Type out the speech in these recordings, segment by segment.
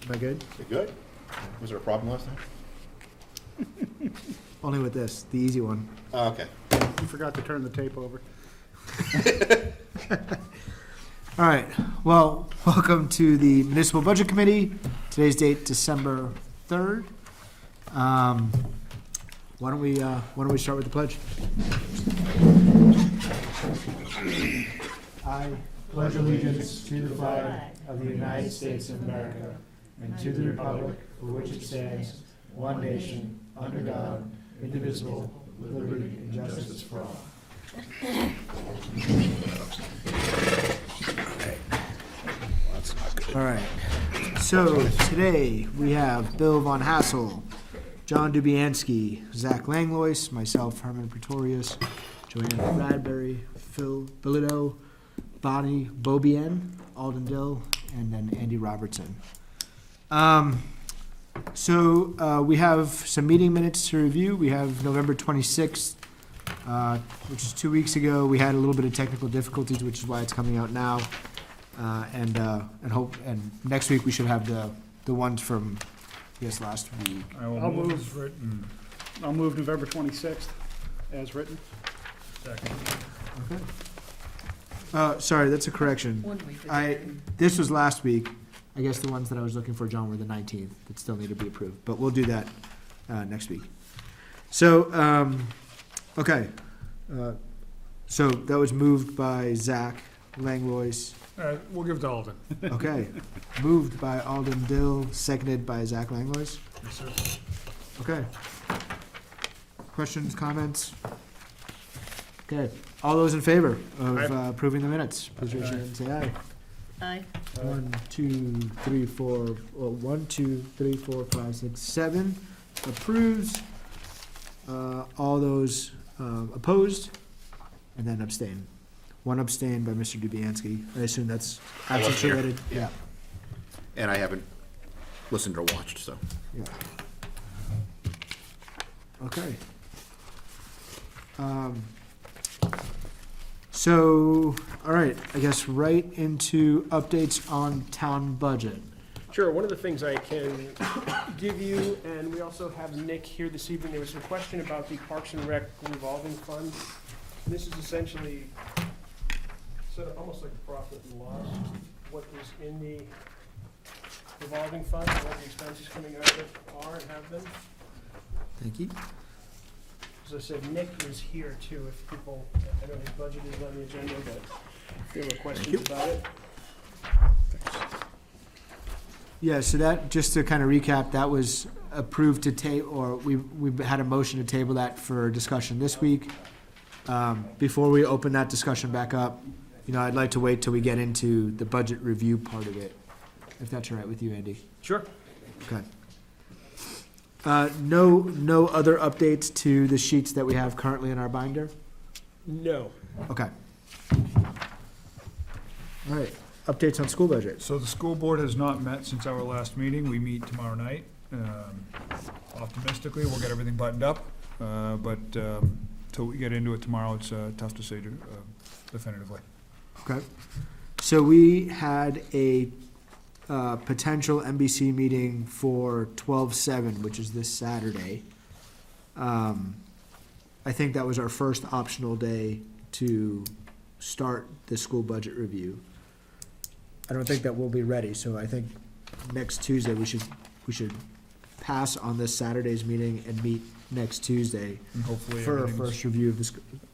Am I good? You good? Was there a problem last time? Only with this, the easy one. Oh, okay. You forgot to turn the tape over. All right, well, welcome to the Municipal Budget Committee. Today's date, December 3rd. Why don't we start with the pledge? I pledge allegiance to the flag of the United States of America and to the republic for which it stands, one nation, under God, indivisible, with liberty and justice for all. All right, so today we have Bill Von Hassel, John Dubianski, Zach Langlois, myself, Herman Pretorius, Joanne Bradbury, Phil Billito, Bonnie Beaubien, Alden Dill, and then Andy Robertson. So we have some meeting minutes to review. We have November 26th, which is 2 weeks ago. We had a little bit of technical difficulties, which is why it's coming out now. And next week we should have the ones from, I guess, last week. I'll move November 26th as written. Second. Okay. Sorry, that's a correction. 1 week. This was last week. I guess the ones that I was looking for, John, were the 19th that still need to be approved, but we'll do that next week. So, okay. So that was moved by Zach Langlois. We'll give it to Alden. Okay. Moved by Alden Dill, seconded by Zach Langlois. Yes, sir. Okay. Questions, comments? Okay. All those in favor of approving the minutes, please raise your hand and say aye. Aye. 1, 2, 3, 4, 1, 2, 3, 4, 5, 6, 7 approves. All those opposed, and then abstain. One abstained by Mr. Dubianski. I assume that's I wasn't absence here. related? Yeah. And I haven't listened or watched, so. Yeah. Okay. So, all right, I guess right into updates on town budget. Sure, one of the things I can give you, and we also have Nick here this evening, there was a question about the Parks and Rec revolving fund. And this is essentially sort of almost like a profit and loss, what is in the revolving fund, and what the expenses coming out of it are and have been. Thank you. As I said, Nick is here too, if people, I know his budget is on the agenda, but if you have questions about it. Yeah, so that, just to kind of recap, that was approved to table, or we had a motion to table that for discussion this week. Before we open that discussion back up, you know, I'd like to wait till we get into the budget review part of it, if that's all right with you, Andy. Sure. Okay. No other updates to the sheets that we have currently in our binder? No. Okay. All right, updates on school budget. So the school board has not met since our last meeting. We meet tomorrow night. Optimistically, we'll get everything buttoned up, but till we get into it tomorrow, it's tough to say definitively. Okay. So we had a potential MBC meeting for 12/7, which is this Saturday. I think that was our first optional day to start the school budget review. I don't think that we'll be ready, so I think next Tuesday we should pass on this Saturday's meeting and meet next Tuesday And hopefully for our everything's, first review of the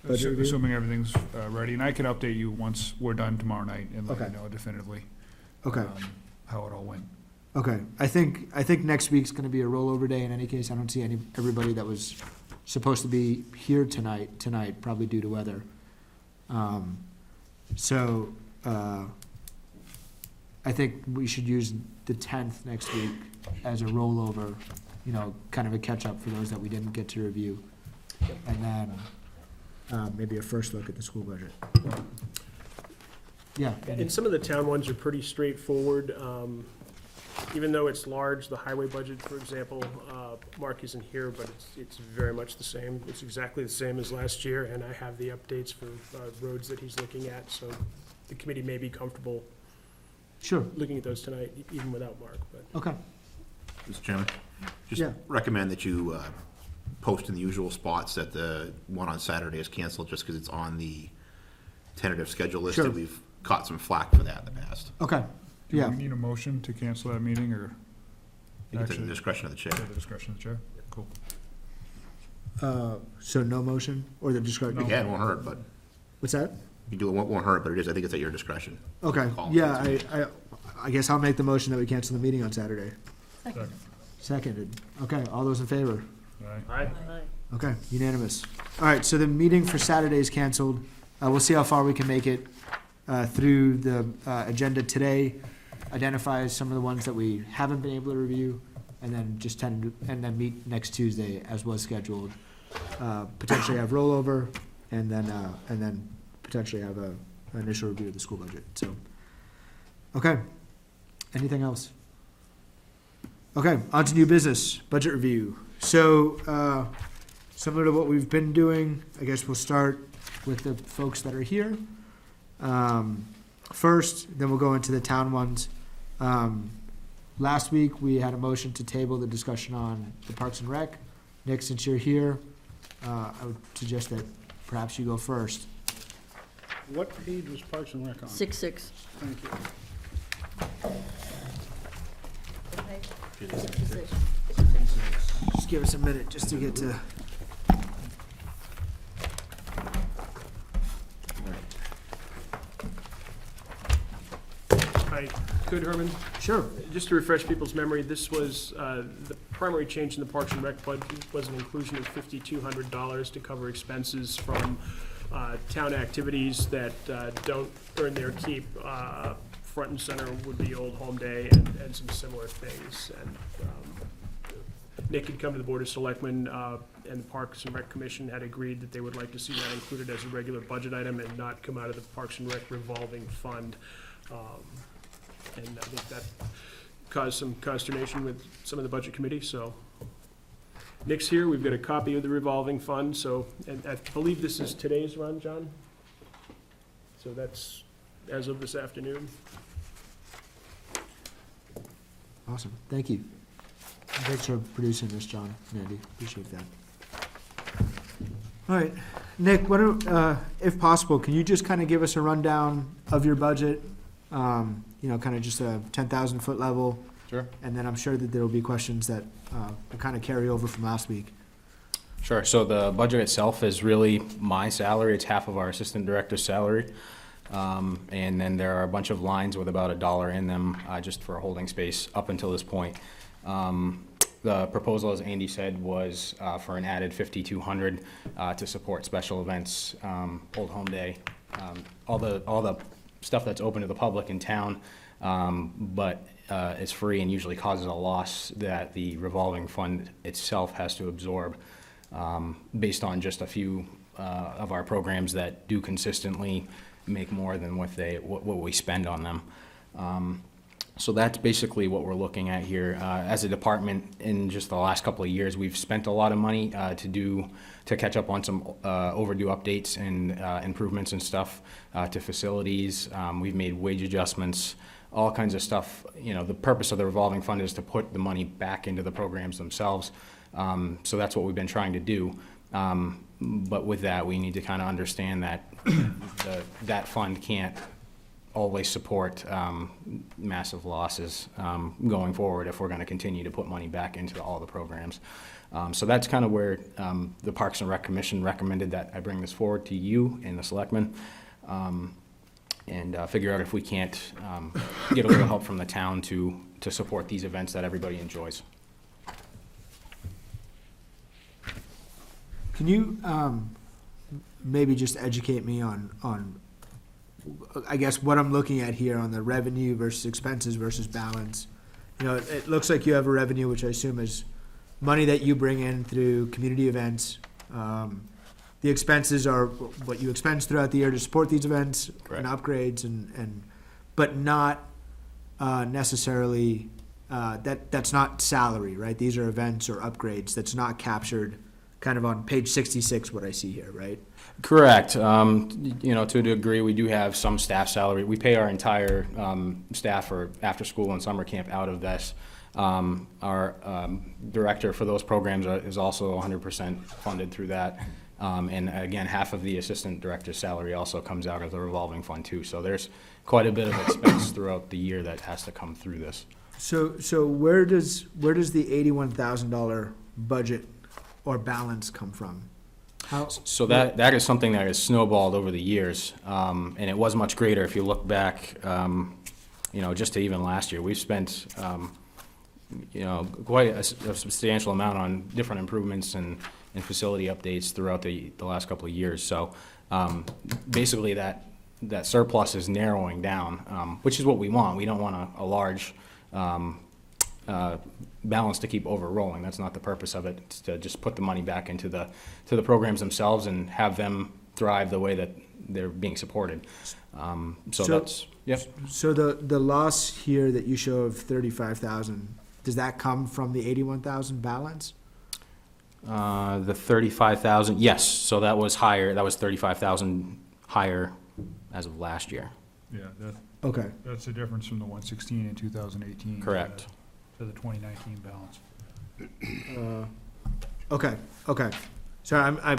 budget review. assuming everything's ready. And I can update you once we're done tomorrow night and let Okay. you know definitively Okay. how it all went. Okay, I think next week's gonna be a rollover day in any case. I don't see everybody that was supposed to be here tonight, probably due to weather. So, I think we should use the 10th next week as a rollover, you know, kind of a catch-up for those that we didn't get to review. And then, maybe a first look at the school budget. Yeah. And some of the town ones are pretty straightforward. Even though it's large, the highway budget, for example, Mark isn't here, but it's very much the same. It's exactly the same as last year, and I have the updates for roads that he's looking at, so the committee may be comfortable Sure. looking at those tonight, even without Mark, but. Okay, Mr. Chairman, just Yeah. recommend that you post in the usual spots that the one on Saturday is canceled, just because it's on the tentative schedule list, Sure. and we've caught some flack for that in the past. okay, Do yeah. we need a motion to cancel that meeting, or I think it's at the Actually- discretion of the chair. at the discretion of the chair? Cool. So no motion, or the discussion? Yeah, it won't hurt, but What's that? you do, it won't hurt, but it is, I think it's at your discretion. Okay, Call. yeah, I guess I'll make the motion that we cancel the meeting on Saturday. Second. Seconded. Okay, all those in favor? Aye. Okay, unanimous. All right, so the meeting for Saturday is canceled. We'll see how far we can make it through the agenda today. Identify some of the ones that we haven't been able to review, and then just and then meet next Tuesday as was scheduled. Potentially have rollover, and then potentially have an initial review of the school budget. So, okay. Anything else? Okay, on to new business, budget review. So, similar to what we've been doing, I guess we'll start with the folks that are here. First, then we'll go into the town ones. Last week, we had a motion to table the discussion on the Parks and Rec. Nick, since you're here, I would suggest that perhaps you go first. What page was Parks and Rec on? 6-6. Thank you. Just give us a minute just to get to. I could, Herman, Sure. just to refresh people's memory, this was, the primary change in the Parks and Rec budget was an inclusion of $5,200 to cover expenses from town activities that don't earn their keep. Front and center would be Old Home Day and some similar things. And Nick had come to the Board of Selectmen, and the Parks and Rec Commission had agreed that they would like to see that included as a regular budget item and not come out of the Parks and Rec revolving fund. And I think that caused some consternation with some of the budget committee, so. Nick's here, we've got a copy of the revolving fund, so, and I believe this is today's run, John? So that's as of this afternoon. Awesome, thank you. Thanks for producing this, John, Mandy, appreciate that. All right, Nick, what do, if possible, can you just kind of give us a rundown of your budget? You know, kind of just a 10,000-foot level, Sure. and then I'm sure that there will be questions that will kind of carry over from last week. Sure. So the budget itself is really my salary. It's half of our assistant director's salary. And then there are a bunch of lines with about $1 in them, just for holding space up until this point. The proposal, as Andy said, was for an added $5,200 to support special events, Old Home Day, all the stuff that's open to the public in town, but is free and usually causes a loss that the revolving fund itself has to absorb, based on just a few of our programs that do consistently make more than what we spend on them. So that's basically what we're looking at here. As a department, in just the last couple of years, we've spent a lot of money to catch up on some overdue updates and improvements and stuff to facilities. We've made wage adjustments, all kinds of stuff. You know, the purpose of the revolving fund is to put the money back into the programs themselves. So that's what we've been trying to do. But with that, we need to kind of understand that that fund can't always support massive losses going forward if we're going to continue to put money back into all the programs. So that's kind of where the Parks and Rec Commission recommended that I bring this forward to you and the selectmen, and figure out if we can't get a little help from the town to support these events that everybody enjoys. Can you maybe just educate me on, I guess, what I'm looking at here on the revenue versus expenses versus balance? You know, it looks like you have a revenue, which I assume is money that you bring in through community events. The expenses are what you expense throughout the year to support these events and upgrades, but not necessarily, that's not salary, right? These are events or upgrades that's not captured kind of on page 66, what I see here, right? Correct. You know, to a degree, we do have some staff salary. We pay our entire staff for after-school and summer camp out of this. Our director for those programs is also 100% funded through that. And again, half of the assistant director's salary also comes out of the revolving fund too. So there's quite a bit of expense throughout the year that has to come through this. So where does the $81,000 budget or balance come from? How? So that is something that has snowballed over the years, and it was much greater if you look back, you know, just to even last year. We've spent, you know, quite a substantial amount on different improvements and facility updates throughout the last couple of years. So basically that surplus is narrowing down, which is what we want. We don't want a large balance to keep over-rolling. That's not the purpose of it. It's to just put the money back into the programs themselves and have them thrive the way that they're being supported. So that's, yep. So the loss here that you show of 35,000, does that come from the 81,000 balance? The 35,000, yes, so that was higher, that was 35,000 higher as of last year. Yeah, Okay. that's the difference from the 116 in 2018. Correct. To the 2019 balance. Okay. So I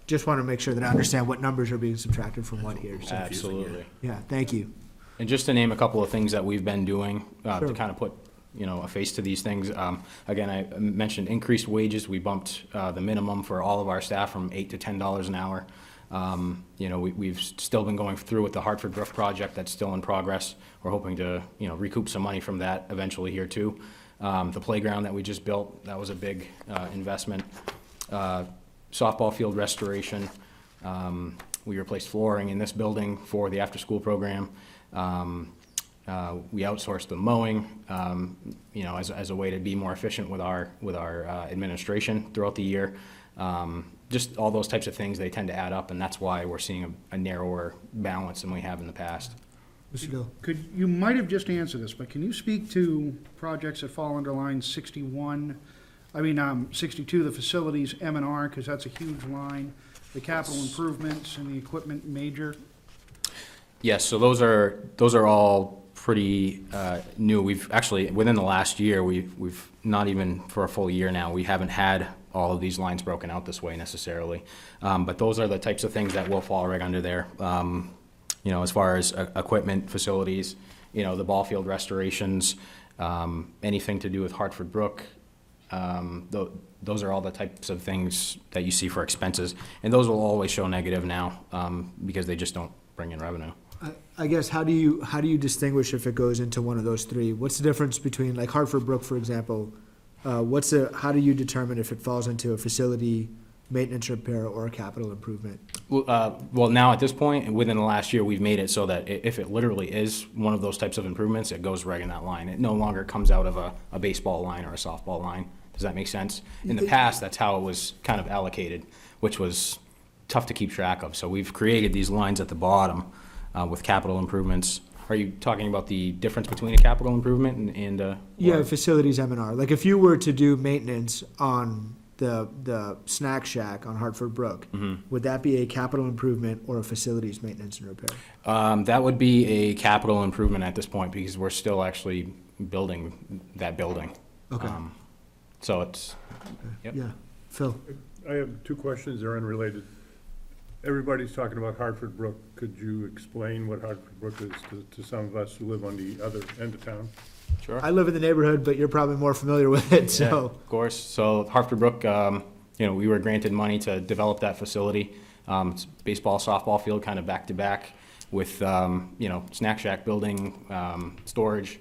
just want to make sure that I understand what numbers are being subtracted from what here. So, Absolutely. yeah, thank you. And just to name a couple of things that we've been doing Sure. to kind of put, you know, a face to these things. Again, I mentioned increased wages. We bumped the minimum for all of our staff from $8 to $10 an hour. You know, we've still been going through with the Hartford Roof project that's still in progress. We're hoping to, you know, recoup some money from that eventually here too. The playground that we just built, that was a big investment. Softball field restoration. We replaced flooring in this building for the after-school program. We outsourced the mowing, you know, as a way to be more efficient with our administration throughout the year. Just all those types of things, they tend to add up, and that's why we're seeing a narrower balance than we have in the past. Mr. Gill. You might have just answered this, but can you speak to projects that fall under line 62, the facilities M&R, because that's a huge line, the capital improvements and the equipment major? Yes, so those are all pretty new. We've actually, within the last year, we've not even for a full year now, we haven't had all of these lines broken out this way necessarily. But those are the types of things that will fall right under there. You know, as far as equipment, facilities, you know, the ball field restorations, anything to do with Hartford Brook, those are all the types of things that you see for expenses. And those will always show negative now because they just don't bring in revenue. I guess, how do you distinguish if it goes into one of those three? What's the difference between, like Hartford Brook, for example, how do you determine if it falls into a facility maintenance repair or a capital improvement? Well, now at this point, within the last year, we've made it so that if it literally is one of those types of improvements, it goes right in that line. It no longer comes out of a baseball line or a softball line. Does that make sense? In the past, that's how it was kind of allocated, which was tough to keep track of. So we've created these lines at the bottom with capital improvements. Are you talking about the difference between a capital improvement and Yeah, facilities M&R. Like if you were to do maintenance on the snack shack on Hartford Brook, would that be a capital improvement or a facilities maintenance and repair? that would be a capital improvement at this point because we're still actually building that building. Okay. So it's, yep. Yeah. Phil? I have two questions, they're unrelated. Everybody's talking about Hartford Brook. Could you explain what Hartford Brook is to some of us who live on the other end of town? Sure. I live in the neighborhood, but you're probably more familiar with it, Yeah, so. of course. So Hartford Brook, you know, we were granted money to develop that facility. It's baseball, softball field, kind of back to back with, you know, snack shack building, storage.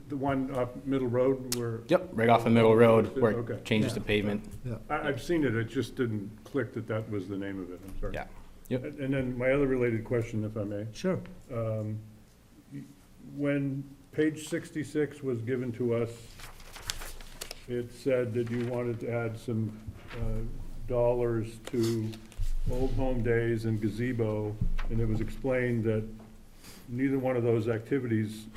The one off Middle Road where? Yep, right off the middle road where Okay. it changes to pavement. I've seen it, it just didn't click that was the name of it, I'm sorry. Yeah. Yep. And then my other related question, if I may. Sure. When page 66 was given to us, it said that you wanted to add some dollars to Old Home Days and gazebo, and it was explained that neither one of those activities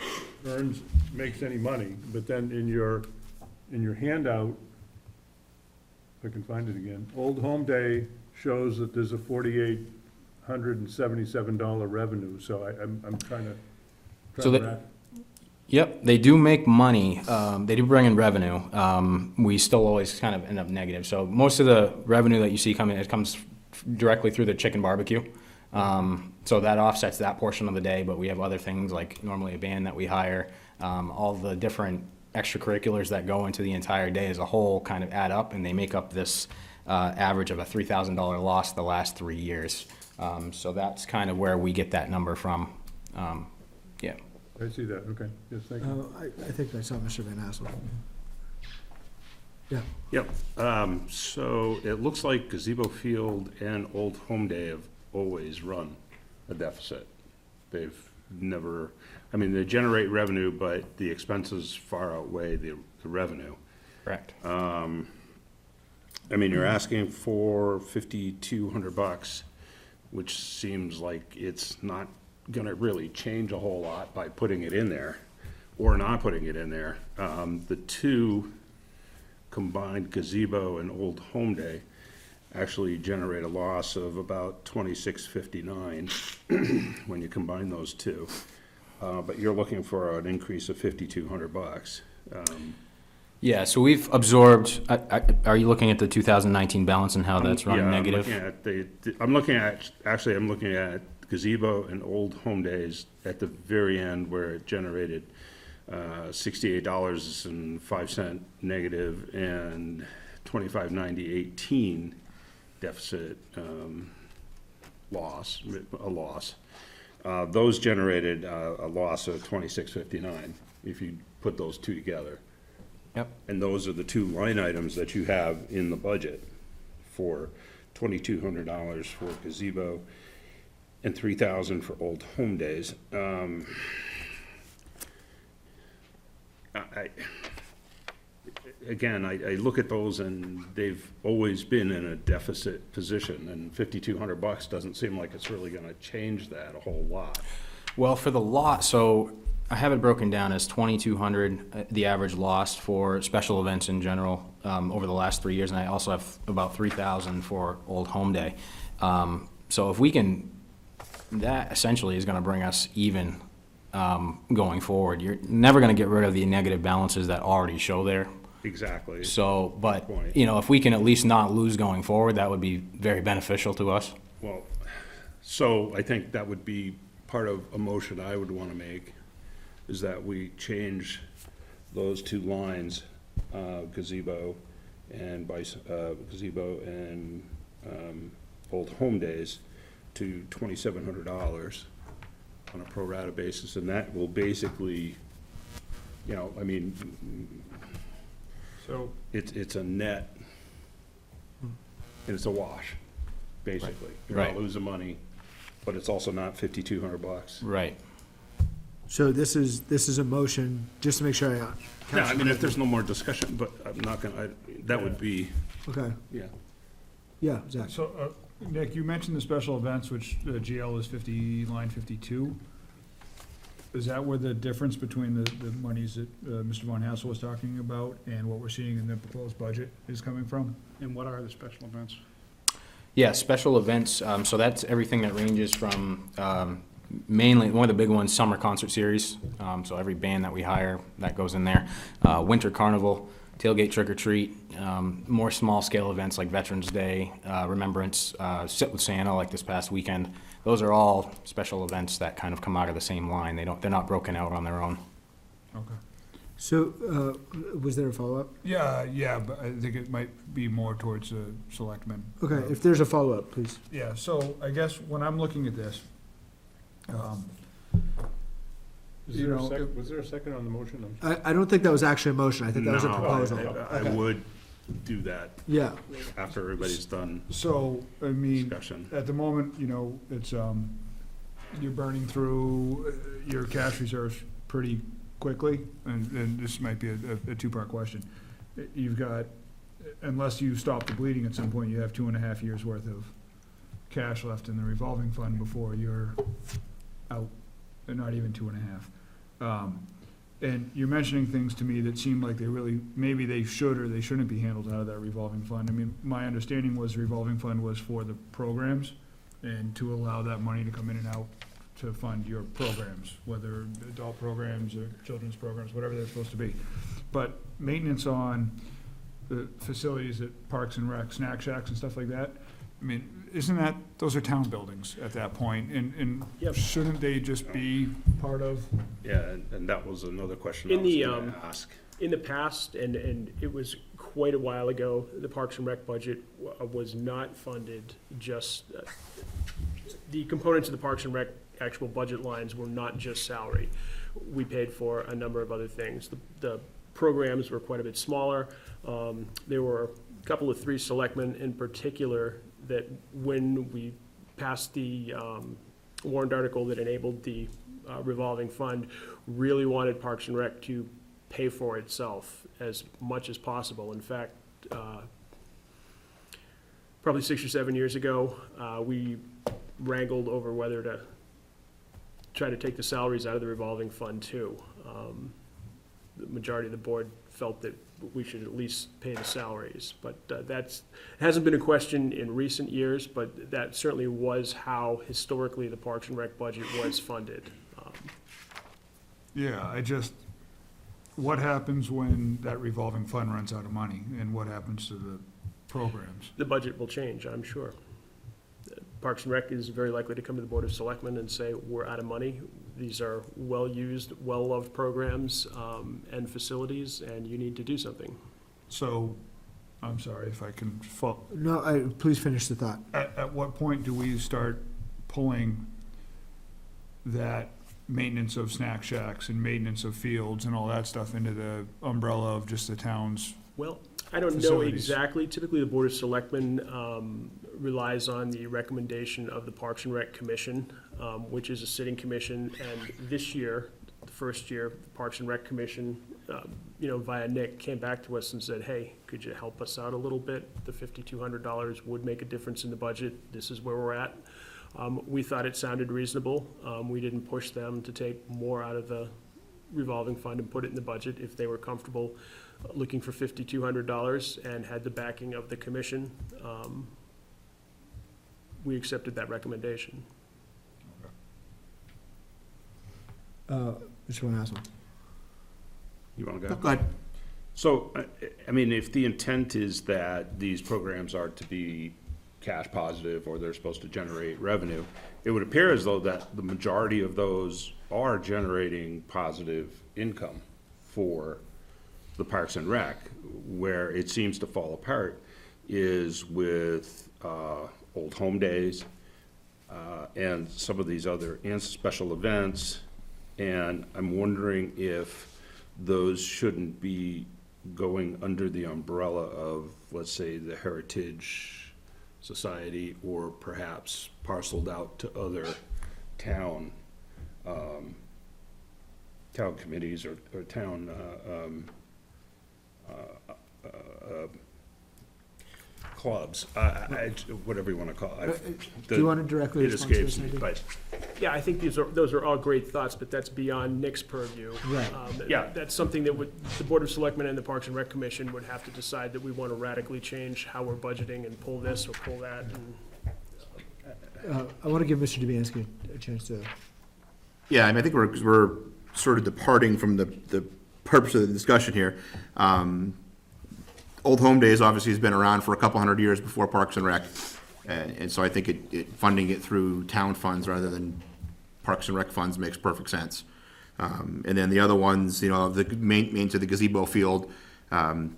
makes any money, but then in your handout, if I can find it again. Old Home Day shows that there's a $4,877 revenue, so I'm trying to. So Yep, they do make money. They do bring in revenue. We still always kind of end up negative. So most of the revenue that you see coming, it comes directly through the chicken barbecue. So that offsets that portion of the day, but we have other things like normally a band that we hire, all the different extracurriculars that go into the entire day as a whole kind of add up, and they make up this average of a $3,000 loss the last 3 years. So that's kind of where we get that number from. Yeah. I see that, okay, yes, thank you. I think I saw Mr. Van Assel. Yeah. Yep, so it looks like Gazebo Field and Old Home Day have always run a deficit. They've never, I mean, they generate revenue, but the expenses far outweigh the revenue. Correct. I mean, you're asking for $5,200, which seems like it's not gonna really change a whole lot by putting it in there or not putting it in there. The two combined, Gazebo and Old Home Day, actually generate a loss of about $26.59 when you combine those two. But you're looking for an increase of $5,200. Yeah, so we've absorbed, are you looking at the 2019 balance and how that's running Yeah, negative? I'm looking at Gazebo and Old Home Days at the very end where it generated $68.05 negative and $25.90.18 deficit loss. Those generated a loss of $26.59 if you put those two together. Yep. And those are the two line items that you have in the budget for $2,200 for Gazebo and $3,000 for Old Home Days. I look at those and they've always been in a deficit position, and $5,200 doesn't seem like it's really gonna change that a whole lot. Well, for the lot, so I have it broken down as 2,200, the average loss for special events in general over the last 3 years, and I also have about 3,000 for Old Home Day. So if we can, that essentially is gonna bring us even going forward. You're never gonna get rid of the negative balances that already show there. Exactly. So, but, Point. you know, if we can at least not lose going forward, that would be very beneficial to us. Well, so I think that would be part of a motion I would wanna make, is that we change those two lines, Gazebo and Old Home Days, to $2,700 on a pro rata basis, and that will basically, you know, I mean, So, it's a net, and it's a wash, basically. You're Right. not losing money, but it's also not $5,200. Right. So this is a motion, just to make sure Yeah, I mean, if there's no more discussion, but I'm not gonna, that would be, Okay, yeah. yeah, Zach. So, Nick, you mentioned the special events, which GL is line 52. Is that where the difference between the monies that Mr. Von Hassel was talking about and what we're seeing in the proposed budget is coming from? And what are the special events? Yeah, special events, so that's everything that ranges from, mainly, one of the big ones, summer concert series. So every band that we hire, that goes in there. Winter carnival, tailgate trick or treat, more small scale events like Veterans Day, Remembrance, Sit with Santa like this past weekend. Those are all special events that kind of come out of the same line. They're not broken out on their own. Okay. So, was there a follow-up? Yeah, but I think it might be more towards selectmen. Okay, if there's a follow-up, please. Yeah, so I guess when I'm looking at this, was there a second on the motion? I don't think that was actually a motion, I think that was a No, proposal. I would do that Yeah, after everybody's done so, I mean, discussion. at the moment, you know, it's, you're burning through your cash reserves pretty quickly, and this might be a two-part question. You've got, unless you stop the bleeding at some point, you have 2.5 years' worth of cash left in the revolving fund before you're out, and not even 2.5. And you're mentioning things to me that seem like they really, maybe they should or they shouldn't be handled out of that revolving fund. I mean, my understanding was the revolving fund was for the programs and to allow that money to come in and out to fund your programs, whether adult programs or children's programs, whatever they're supposed to be. But maintenance on the facilities at Parks and Rec, snack shacks and stuff like that, I mean, isn't that, those are town buildings at that point, and Yep. shouldn't they just be part of? Yeah, and that was another question I In was the, gonna ask. In the past, and it was quite a while ago, the Parks and Rec budget was not funded just, the components of the Parks and Rec actual budget lines were not just salary. We paid for a number of other things. The programs were quite a bit smaller. There were a couple of 3 selectmen in particular that when we passed the warrant article that enabled the revolving fund, really wanted Parks and Rec to pay for itself as much as possible. In fact, probably 6 or 7 years ago, we wrangled over whether to try to take the salaries out of the revolving fund too. The majority of the board felt that we should at least pay the salaries, but hasn't been a question in recent years, but that certainly was how historically the Parks and Rec budget was funded. Yeah, what happens when that revolving fund runs out of money, and what happens to the programs? The budget will change, I'm sure. Parks and Rec is very likely to come to the Board of Selectmen and say, we're out of money. These are well-used, well-loved programs and facilities, and you need to do something. So, I'm sorry if I can No, please finish the thought. at what point do we start pulling that maintenance of snack shacks and maintenance of fields and all that stuff into the umbrella of just the town's? Well, I don't know Facilities. exactly. Typically, the Board of Selectmen relies on the recommendation of the Parks and Rec Commission, which is a sitting commission. And this year, the first year, the Parks and Rec Commission, via Nick, came back to us and said, hey, could you help us out a little bit? The $5,200 would make a difference in the budget. This is where we're at. We thought it sounded reasonable. We didn't push them to take more out of the revolving fund and put it in the budget. If they were comfortable looking for $5,200 and had the backing of the commission, we accepted that recommendation. Just want to ask one. You wanna go? Go ahead. So, I mean, if the intent is that these programs are to be cash positive or they're supposed to generate revenue, it would appear as though that the majority of those are generating positive income for the Parks and Rec. Where it seems to fall apart is with Old Home Days and some of these other and special events. And I'm wondering if those shouldn't be going under the umbrella of, let's say, the Heritage Society, or perhaps parceled out to other town committees or town clubs, whatever you want to call it. Do you want to directly It respond to escapes this, me, Andy? but Yeah, I think those are all great thoughts, but that's beyond Nick's purview. Right. Yeah. That's something that the Board of Selectmen and the Parks and Rec Commission would have to decide that we want to radically change how we're budgeting and pull this or pull that. And I want to give Mr. Dubianski a chance to. Yeah, I mean, I think we're sort of departing from the purpose of the discussion here. Old Home Days obviously has been around for a couple hundred years before Parks and Rec. And so I think funding it through town funds rather than Parks and Rec funds makes perfect sense. And then the other ones, the main to the gazebo field, I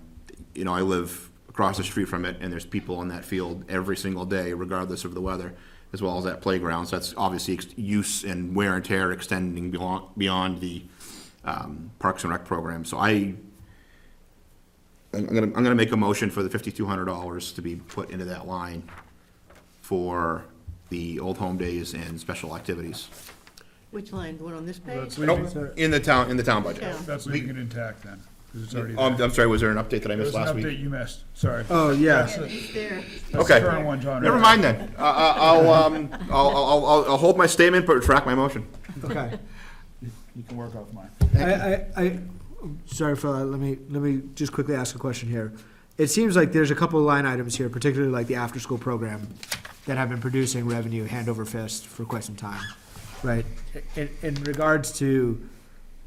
live across the street from it, and there's people on that field every single day, regardless of the weather, as well as that playground. So that's obviously use and wear and tear extending beyond the Parks and Rec program. So I'm gonna make a motion for the $5,200 to be put into that line for the Old Home Days and special activities. Which line, the one on this page? In the town budget. Yeah. That's leaving it intact then, because it's already I'm there. sorry, was there an update that I missed There's last an update week? you missed, sorry. Oh, yeah. Yeah, it's there. That's Okay. the current one, John. Never mind then. I'll hold my statement, but retract my motion. Okay. you can work off mine. Sorry, Phil, let me just quickly ask a question here. It seems like there's a couple of line items here, particularly like the after-school program, that have been producing revenue hand over fist for quite some time, right? In regards to,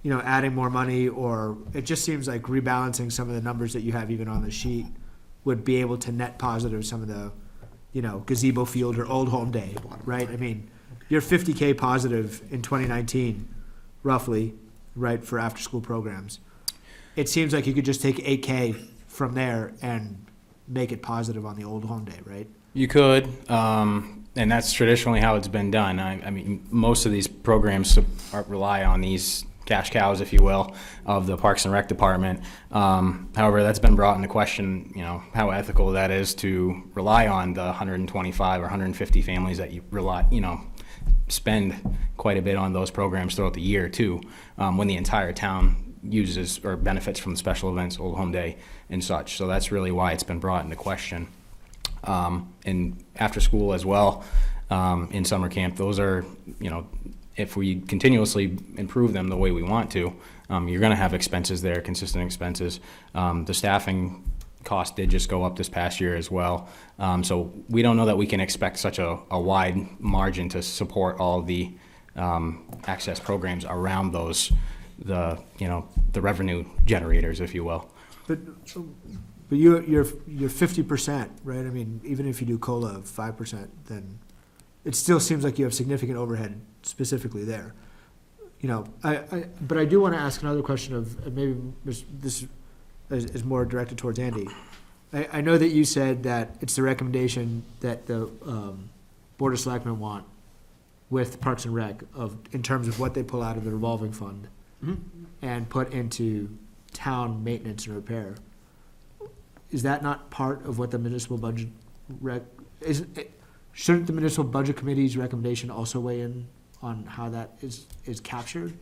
adding more money, or it just seems like rebalancing some of the numbers that you have even on the sheet would be able to net positive some of the, gazebo field or old home day, right? I mean, you're 50K positive in 2019, roughly, right, for after-school programs. It seems like you could just take 8K from there and make it positive on the old home day, right? You could, and that's traditionally how it's been done. I mean, most of these programs rely on these cash cows, if you will, of the Parks and Rec department. However, that's been brought into question, how ethical that is to rely on the 125 or 150 families that you spend quite a bit on those programs throughout the year too, when the entire town uses or benefits from special events, Old Home Day and such. So that's really why it's been brought into question. And after school as well, in summer camp, those are, if we continuously improve them the way we want to, you're going to have expenses there, consistent expenses. The staffing cost did just go up this past year as well. So we don't know that we can expect such a wide margin to support all the access programs around those, the revenue generators, if you will. But you're 50%, right? I mean, even if you do COLA of 5%, then it still seems like you have significant overhead specifically there. But I do want to ask another question of, maybe this is more directed towards Andy. I know that you said that it's the recommendation that the Board of Selectmen want with Parks and Rec in terms of what they pull out of the revolving fund and put into town maintenance and repair. Is that not part of what the municipal budget shouldn't the municipal budget committee's recommendation also weigh in on how that is captured?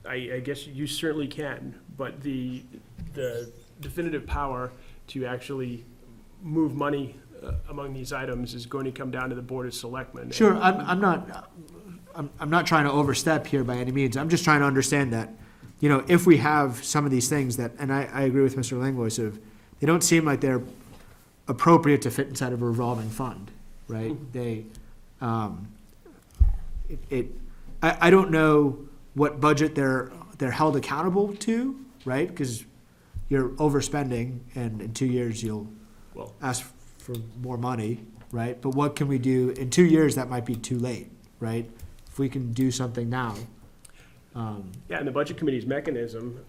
I guess you certainly can, but the definitive power to actually move money among these items is going to come down to the Board of Selectmen. Sure, I'm not trying to overstep here by any means. I'm just trying to understand that, if we have some of these things that, and I agree with Mr. Langlois, they don't seem like they're appropriate to fit inside of a revolving fund, right? They, I don't know what budget they're held accountable to, right? Because you're overspending, and in 2 years you'll ask for more money, right? But what can we do in 2 years? That might be too late, right? If we can do something now. Yeah, and the Budget Committee's mechanism,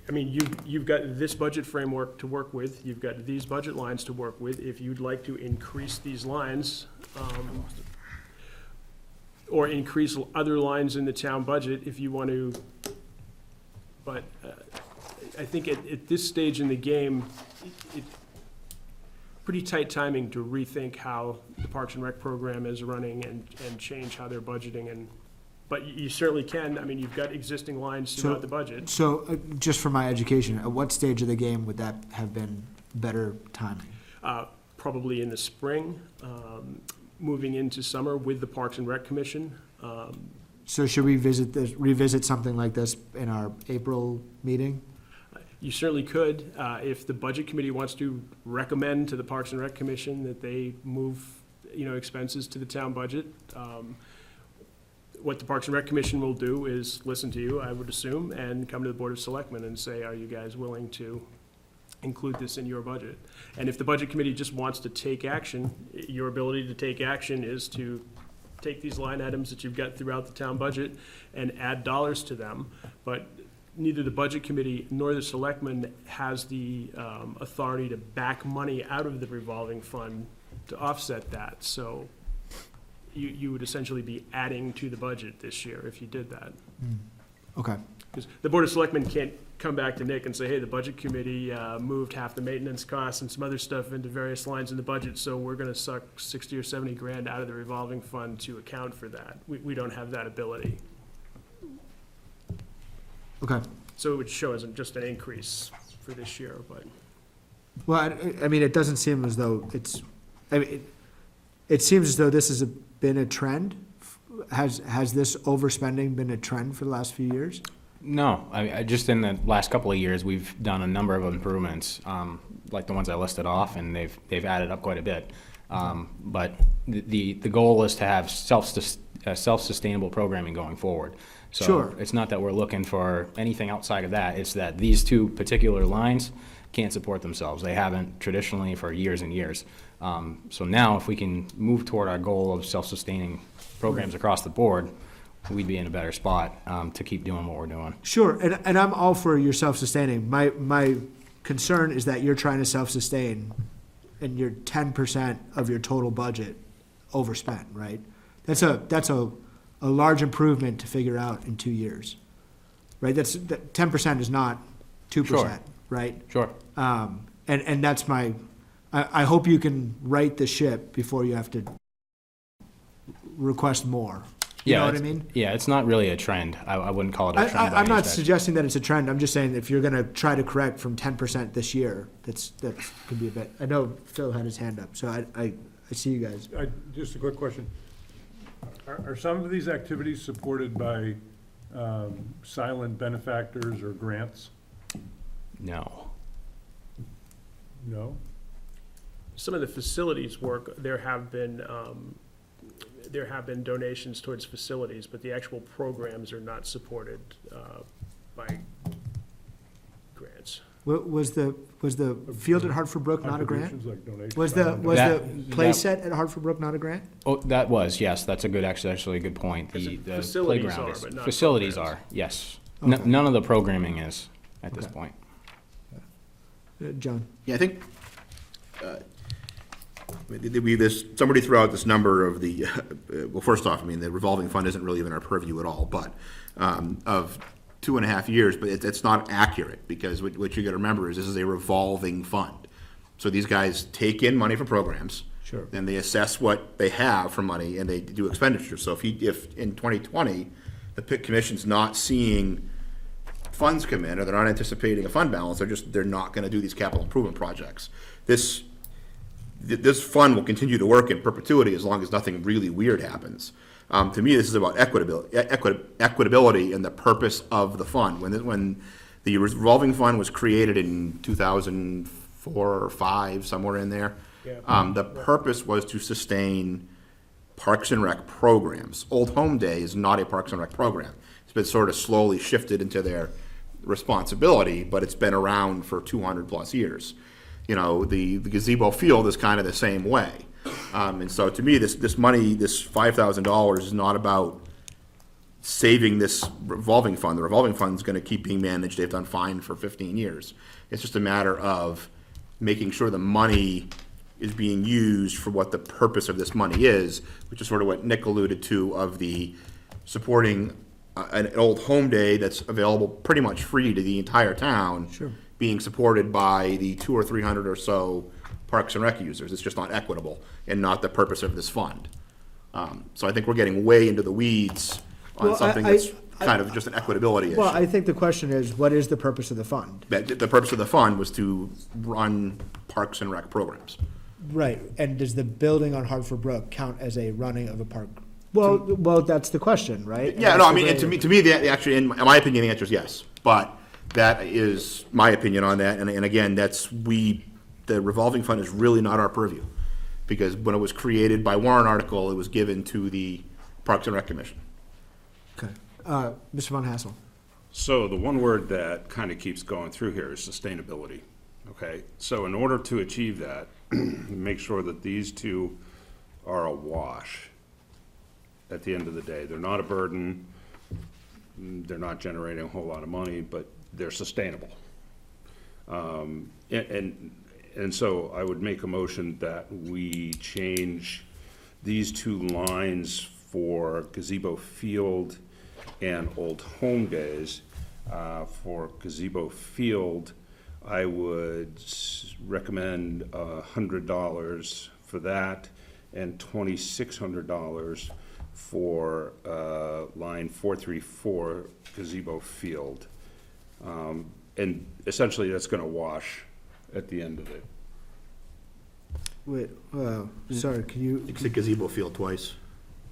I mean, you've got this budget framework to work with, you've got these budget lines to work with. If you'd like to increase these lines, or increase other lines in the town budget if you want to, but I think at this stage in the game, it's pretty tight timing to rethink how the Parks and Rec program is running and change how they're budgeting. But you certainly can. I mean, you've got existing lines throughout the budget. So just for my education, at what stage of the game would that have been better timing? Probably in the spring, moving into summer with the Parks and Rec Commission. So should we revisit something like this in our April meeting? You certainly could, if the Budget Committee wants to recommend to the Parks and Rec Commission that they move, expenses to the town budget. What the Parks and Rec Commission will do is listen to you, I would assume, and come to the Board of Selectmen and say, are you guys willing to include this in your budget? And if the Budget Committee just wants to take action, your ability to take action is to take these line items that you've got throughout the town budget and add dollars to them. But neither the Budget Committee nor the Selectmen has the authority to back money out of the revolving fund to offset that. So you would essentially be adding to the budget this year if you did that. Okay. Because the Board of Selectmen can't come back to Nick and say, hey, the Budget Committee moved half the maintenance costs and some other stuff into various lines in the budget, so we're gonna suck 60 or 70 grand out of the revolving fund to account for that. We don't have that ability. Okay. So it would show as just an increase for this year, but. Well, I mean, it doesn't seem as though it seems as though this has been a trend has this overspending been a trend for the last few years? No, just in the last couple of years, we've done a number of improvements, like the ones I listed off, and they've added up quite a bit. But the goal is to have self-sustainable programming going forward. So Sure. it's not that we're looking for anything outside of that. It's that these two particular lines can't support themselves. They haven't traditionally for years and years. So now if we can move toward our goal of self-sustaining programs across the board, we'd be in a better spot to keep doing what we're doing. Sure, and I'm all for your self-sustaining. My concern is that you're trying to self-sustain and you're 10% of your total budget overspent, right? That's a large improvement to figure out in 2 years, right? 10% is not 2%, Sure. right? Sure. And that's I hope you can right the ship before you have to request more. You know what I mean? Yeah, it's not really a trend. I wouldn't call it a trend. by I'm any not stretch. suggesting that it's a trend. I'm just saying if you're gonna try to correct from 10% this year, that could be a bit. I know Phil had his hand up, so I see you guys. Just a quick question. Are some of these activities supported by silent benefactors or grants? No. No? Some of the facilities work, there have been donations towards facilities, but the actual programs are not supported by grants. Was the field at Hartford Brook not a grant? Contributions like donations. Was the That- play that- set at Hartford Brook not a grant? Oh, that was, yes, that's a good, actually a good point. The Facilities playground are, is. but not Facilities programs. are, yes. Okay. None of the programming is at this Okay. point. John? Yeah, I think, somebody threw out this number of the, well, first off, I mean, the revolving fund isn't really in our purview at all, but, of 2.5 years, but it's not accurate, because what you gotta remember is this is a revolving fund. So these guys take in money for programs. Sure. Then they assess what they have for money, and they do expenditures. So if in 2020, the PIC Commission's not seeing funds come in, or they're not anticipating a fund balance, they're not gonna do these capital improvement projects. This fund will continue to work in perpetuity as long as nothing really weird happens. To me, this is about equitability and the purpose of the fund. When the revolving fund was created in 2004 or 5, somewhere in there, the purpose was to sustain Parks and Rec programs. Old Home Day is not a Parks and Rec program. It's been sort of slowly shifted into their responsibility, but it's been around for 200+ years. You know, the gazebo field is kind of the same way. And so to me, this money, this $5,000 is not about saving this revolving fund. The revolving fund is going to keep being managed. They've done fine for 15 years. It's just a matter of making sure the money is being used for what the purpose of this money is, which is sort of what Nick alluded to, of the supporting an old home day that's available pretty much free to the entire town. Sure. Being supported by the 200 or 300 or so Parks and Rec users. It's just not equitable and not the purpose of this fund. So I think we're getting way into the weeds on Well, something that's kind of just an equitability issue. Well, I think the question is, what is the purpose of the fund? The purpose of the fund was to run Parks and Rec programs. Right, and does the building on Hartford Brook count as a running of a park? Well, that's the question, right? Yeah, no, I mean, and to me, actually, in my opinion, the answer is yes. But that is my opinion on that, and again, the revolving fund is really not our purview. Because when it was created by warrant article, it was given to the Parks and Rec Commission. Okay. Mr. Von Hassel? So the one word that kind of keeps going through here is sustainability, okay? So in order to achieve that, make sure that these two are a wash at the end of the day. They're not a burden, they're not generating a whole lot of money, but they're sustainable. And so I would make a motion that we change these two lines for gazebo field and old home days. For gazebo field, I would recommend $100 for that and $2,600 for line 434 gazebo field. And essentially, that's gonna wash at the end of it. Wait, sorry, can you? You said gazebo field twice.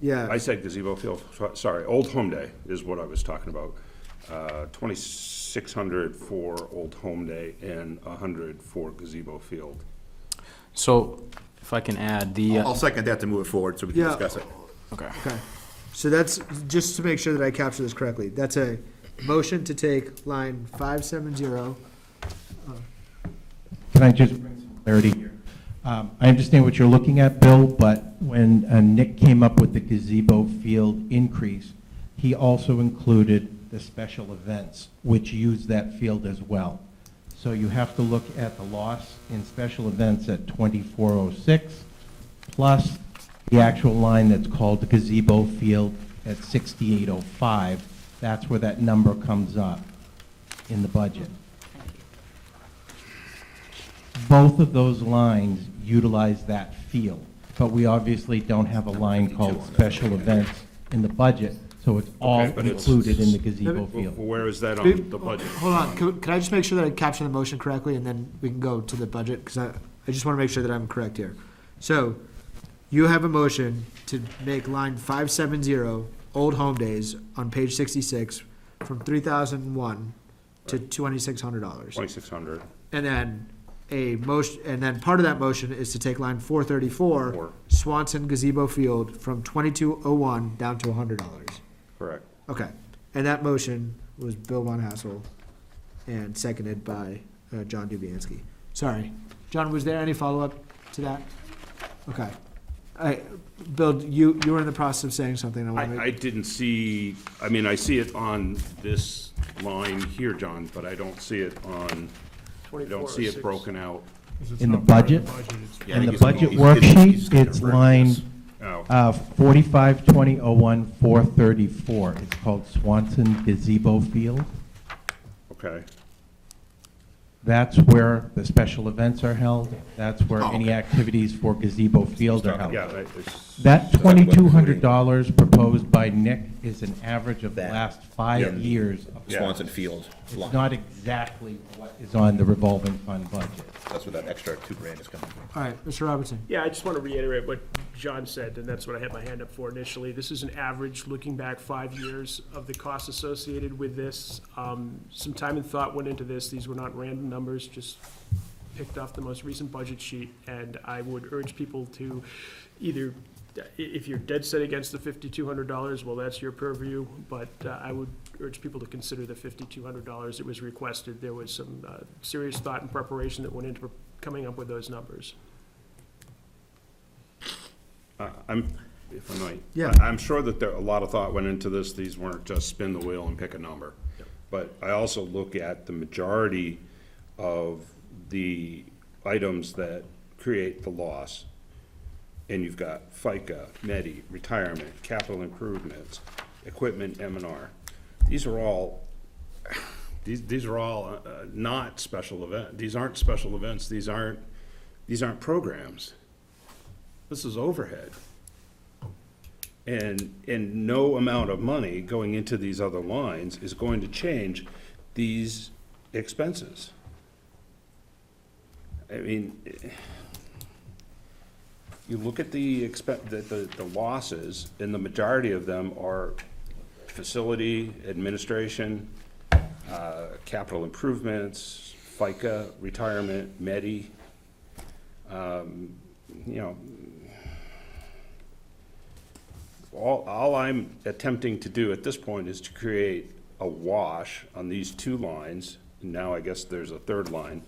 Yeah. I said gazebo field, sorry, Old Home Day is what I was talking about. 2,600 for Old Home Day and 100 for gazebo field. So if I can add, the, I'll second that to move it forward so we can Yeah. discuss it. okay. Okay, so that's, just to make sure that I capture this correctly, that's a motion to take line 570. Can I just bring some clarity here? I understand what you're looking at, Bill, but when Nick came up with the gazebo field increase, he also included the special events, which use that field as well. So you have to look at the loss in special events at 2406, plus the actual line that's called the gazebo field at 6805. That's where that number comes up in the budget. Both of those lines utilize that field, but we obviously don't have a line called special events in the budget, so it's all Okay, but it's- included in the gazebo Well, field. where is that on the budget? Hold on, can I just make sure that I capture the motion correctly, and then we can go to the budget, because I just want to make sure that I'm correct here. So, you have a motion to make line 570, Old Home Days, on page 66, from 3,001 to $2,600. 2,600. And then a motion, and then part of that motion is to take line 434, Four. Swanson Gazebo Field, from 2201 down to $100. Correct. Okay, and that motion was Bill Von Hassel and seconded by John Dubianski. Sorry, John, was there any follow-up to that? Okay. Bill, you were in the process of saying something. I didn't see, I mean, I see it on this line here, John, but I don't see it on, I don't see it 2406. broken out. In the budget, Yeah, I in think the he's- budget he's worksheet, gonna it's bring line this. Oh, 452001 434. It's called Swanson Gazebo Field. okay. That's where the special events are held. That's where Oh, any okay. activities for Gazebo Field are held. Yeah. That $2,200 proposed by Nick is an average of the That. last 5 Yeah. years. Swanson Field It's line. not exactly what is on the revolving fund budget. That's where that extra $2,000 is coming from. All right, Mr. Robertson. Yeah, I just want to reiterate what John said, and that's what I had my hand up for initially. This is an average, looking back 5 years of the costs associated with this. Some time and thought went into this. These were not random numbers, just picked off the most recent budget sheet. And I would urge people to either, if you're dead set against the $5,200, well, that's your purview. But I would urge people to consider the $5,200 that was requested. There was some serious thought and preparation that went into coming up with those numbers. If I might. Yeah. I'm sure that a lot of thought went into this. These weren't just spin the wheel and pick a number. But I also look at the majority of the items that create the loss. And you've got FICA, MEDI, retirement, capital improvements, equipment, M&R. These are all, these are all not special event. These aren't special events. These aren't programs. This is overhead. And no amount of money going into these other lines is going to change these expenses. I mean, you look at the losses, and the majority of them are facility, administration, capital improvements, FICA, retirement, MEDI. All I'm attempting to do at this point is to create a wash on these two lines. Now I guess there's a third line,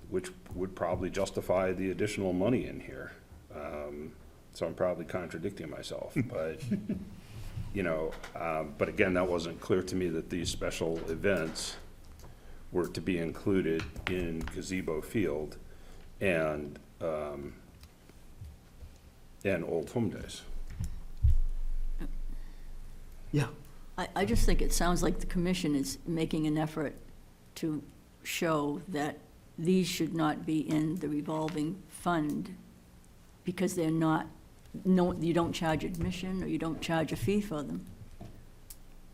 which would probably justify the additional money in here. So I'm probably contradicting myself, but, but again, that wasn't clear to me that these special events were to be included in gazebo field and Old Home Days. Yeah. I just think it sounds like the commission is making an effort to show that these should not be in the revolving fund because they're not, no, you don't charge admission or you don't charge a fee for them.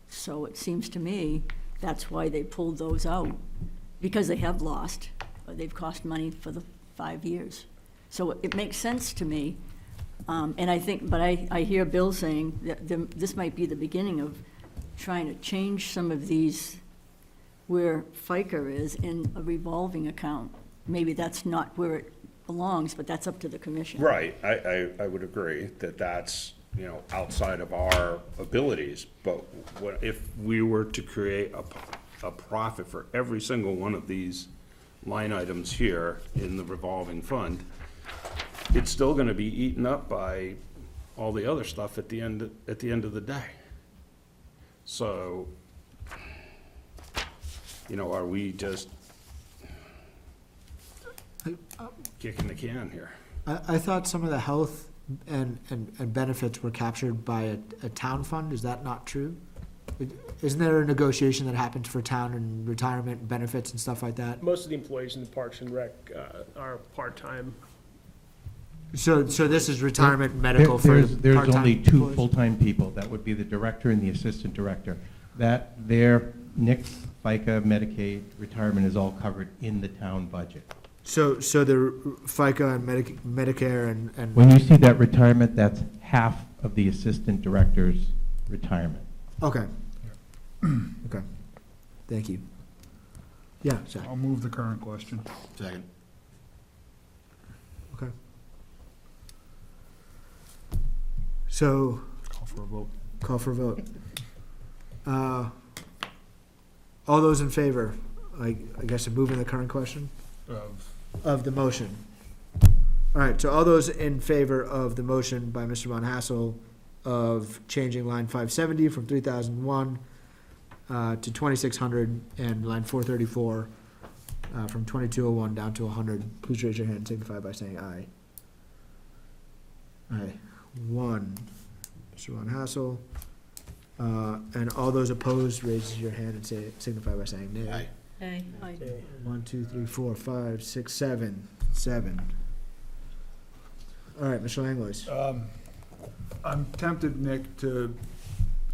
So it seems to me that's why they pulled those out, because they have lost, or they've cost money for the 5 years. So it makes sense to me And I think, but I hear Bill saying that this might be the beginning of trying to change some of these where FICA is in a revolving account. Maybe that's not where it belongs, but that's up to the commission. Right, I would agree that that's, you know, outside of our abilities, but what, if we were to create a profit for every single one of these line items here in the revolving fund, it's still gonna be eaten up by all the other stuff at the end of the day. So, you know, are we just kicking the can here? I thought some of the health and benefits were captured by a town fund. Is that not true? Isn't there a negotiation that happens for town and retirement benefits and stuff like that? Most of the employees in the Parks and Rec are part-time. So this is retirement medical for There's part-time only two employees? full-time people. That would be the director and the assistant director. That, their NICS, FICA, Medicaid, retirement is all covered in the town budget. So the FICA and Medicare and, When you see that retirement, that's half of the assistant director's retirement. okay. Okay, thank you. Yeah, Zach, I'll move the current question. Second. okay. So, Call for a vote. call for a vote. All those in favor, I guess of moving the current question? Of the motion. All right, so all those in favor of the motion by Mr. Von Hassel of changing line 570 from 3001 to 2600 and line 434 from 2201 down to 100, please raise your hand and signify by saying aye. Aye. One, Mr. Von Hassel. And all those opposed, raise your hand and signify by saying nay. Aye. Aye. 1, 2, 3, 4, 5, 6, 7. All right, Mr. Langlois. I'm tempted, Nick, to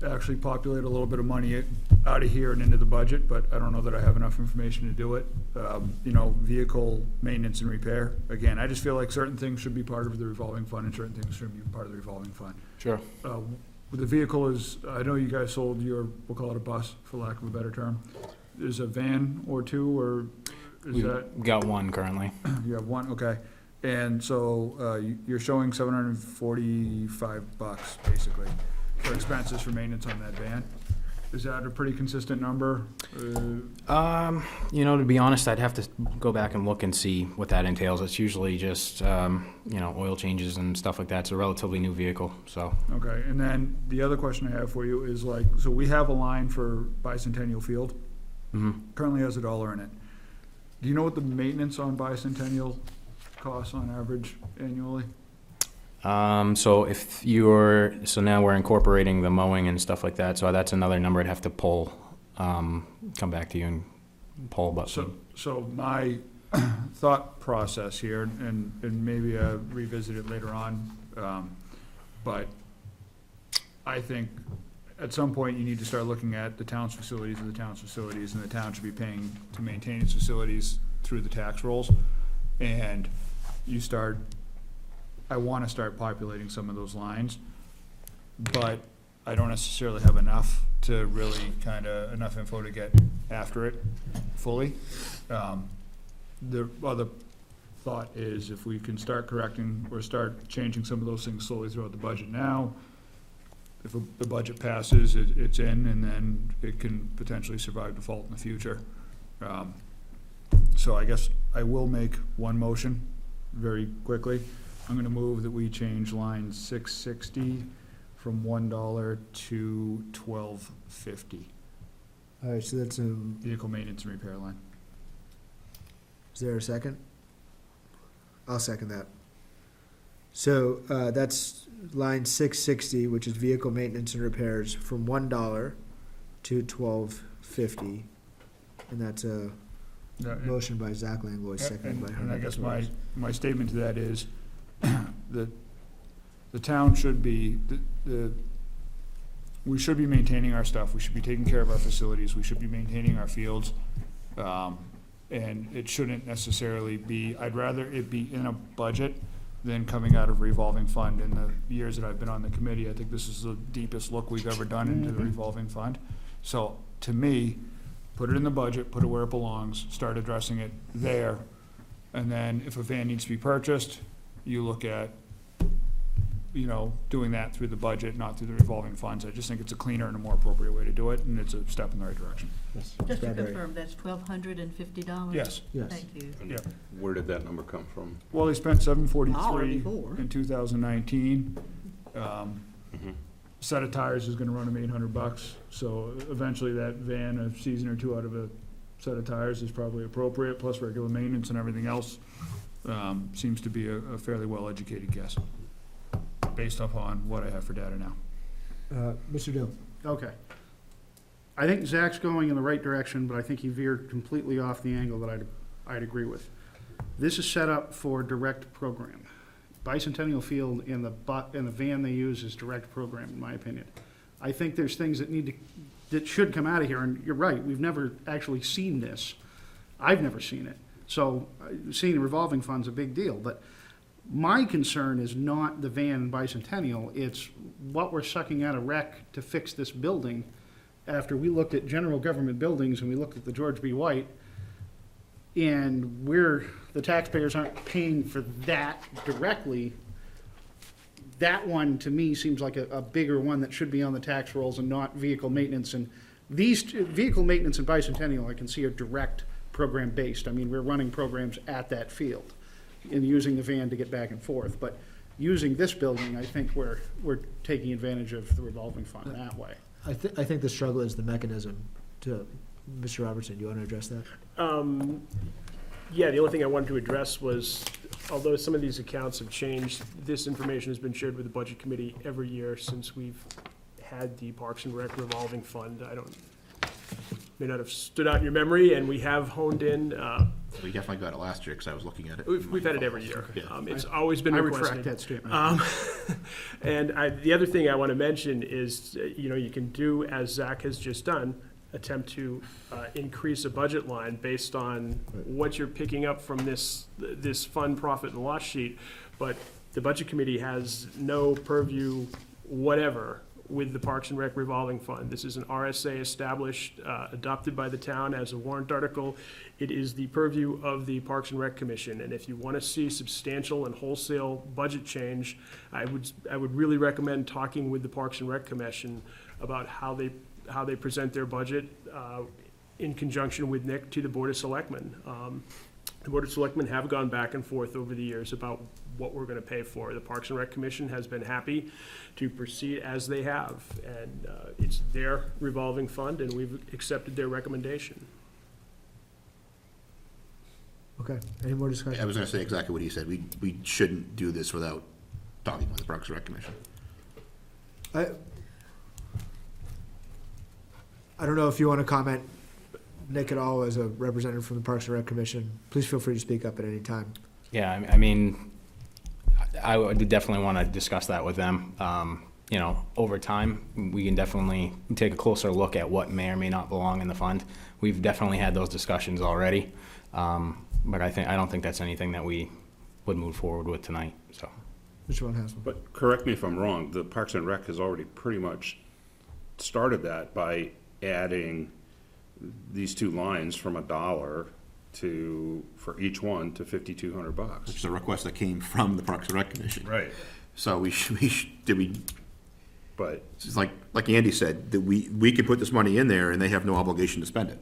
actually populate a little bit of money out of here and into the budget, but I don't know that I have enough information to do it. You know, vehicle maintenance and repair, again, I just feel like certain things should be part of the revolving fund and certain things shouldn't be part of the revolving fund. Sure. The vehicle is, I know you guys sold your, we'll call it a bus, for lack of a better term. Is a van or two, or is We've that, got one currently. you have one, okay. And so, you're showing $745, basically, for expenses for maintenance on that van. Is that a pretty consistent number? You know, to be honest, I'd have to go back and look and see what that entails. It's usually just, you know, oil changes and stuff like that. It's a relatively new vehicle, so. Okay, and then the other question I have for you is like, so we have a line for Bicentennial Field, currently has $1 in it. Do you know what the maintenance on Bicentennial costs on average annually? So if you're, so now we're incorporating the mowing and stuff like that, so that's another number I'd have to pull, come back to you and pull, but. So my thought process here, and maybe revisit it later on, but I think at some point you need to start looking at the town's facilities and the town's facilities, and the town should be paying to maintain its facilities through the tax rolls. And you start, I want to start populating some of those lines, but I don't necessarily have enough to really enough info to get after it fully. The other thought is if we can start correcting or start changing some of those things slowly throughout the budget now, if the budget passes, it's in, and then it can potentially survive default in the future. So I guess I will make one motion very quickly. I'm gonna move that we change line 660 from $1 to $12.50. All right, so that's Vehicle maintenance and repair line. is there a second? I'll second that. So, that's line 660, which is vehicle maintenance and repairs, from $1 to $12.50. And that's a Yeah, and- motion by Zach Langlois, seconded by And Herman I guess Fitzgerald. my statement to that is, that the town should be, we should be maintaining our stuff, we should be taking care of our facilities, we should be maintaining our fields. And it shouldn't necessarily be, I'd rather it be in a budget than coming out of revolving fund. In the years that I've been on the committee, I think this is the deepest look we've ever done into the revolving fund. So, to me, put it in the budget, put it where it belongs, start addressing it there. And then if a van needs to be purchased, you look at, you know, doing that through the budget, not through the revolving funds. I just think it's a cleaner and a more appropriate way to do it, and it's a step in the right direction. Yes, Just to Bradbury. confirm, that's $1,250? Yes. Yes. Thank you. And Yeah. Where did that number come from? Well, they spent $743 before. in 2019. Mhm. Set of tires is gonna run them $800, so eventually that van, a season or two out of a set of tires is probably appropriate, plus regular maintenance and everything else. Seems to be a fairly well-educated guess, based upon what I have for data now. Mr. Dill? Okay. I think Zach's going in the right direction, but I think he veered completely off the angle that I'd agree with. This is set up for direct program. Bicentennial Field in the van they use is direct program, in my opinion. I think there's things that should come out of here, and you're right, we've never actually seen this. I've never seen it. So, seeing the revolving fund's a big deal, but my concern is not the van and Bicentennial, it's what we're sucking out of rec to fix this building. After we looked at general government buildings and we looked at the George B. White, and the taxpayers aren't paying for that directly, that one, to me, seems like a bigger one that should be on the tax rolls and not vehicle maintenance. And these, vehicle maintenance and Bicentennial, I can see are direct program-based. I mean, we're running programs at that field and using the van to get back and forth. But using this building, I think we're taking advantage of the revolving fund that way. I think the struggle is the mechanism. To Mr. Robertson, do you want to address that? Yeah, the only thing I wanted to address was, although some of these accounts have changed, this information has been shared with the Budget Committee every year since we've had the Parks and Rec revolving fund. May not have stood out in your memory, and we have honed in. We definitely got it last year, because I was looking at it. We've had it every year. Yeah. It's always been I requested. retract that statement. And the other thing I want to mention is, you can do, as Zach has just done, attempt to increase a budget line based on what you're picking up from this fund profit and loss sheet. But the Budget Committee has no purview whatever with the Parks and Rec revolving fund. This is an RSA established, adopted by the town as a warrant article. It is the purview of the Parks and Rec Commission, and if you want to see substantial and wholesale budget change, I would really recommend talking with the Parks and Rec Commission about how they present their budget in conjunction with Nick to the Board of Selectmen. The Board of Selectmen have gone back and forth over the years about what we're gonna pay for. The Parks and Rec Commission has been happy to proceed as they have, and it's their revolving fund, and we've accepted their recommendation. Okay, any more I discussion? was gonna say exactly what he said. We shouldn't do this without talking with the Parks and Rec Commission. I don't know if you want to comment, Nick, at all, as a representative from the Parks and Rec Commission. Please feel free to speak up at any time. Yeah, I mean, I would definitely want to discuss that with them. Over time, we can definitely take a closer look at what may or may not belong in the fund. We've definitely had those discussions already, but I don't think that's anything that we would move forward with tonight, so. Mr. Van Hassel. But correct me if I'm wrong, the Parks and Rec has already pretty much started that by adding these two lines from $1 for each one to $5,200. Which is a request that came from the Parks and Rec Commission. Right. So But it's like Andy said, that we could put this money in there and they have no obligation to spend it.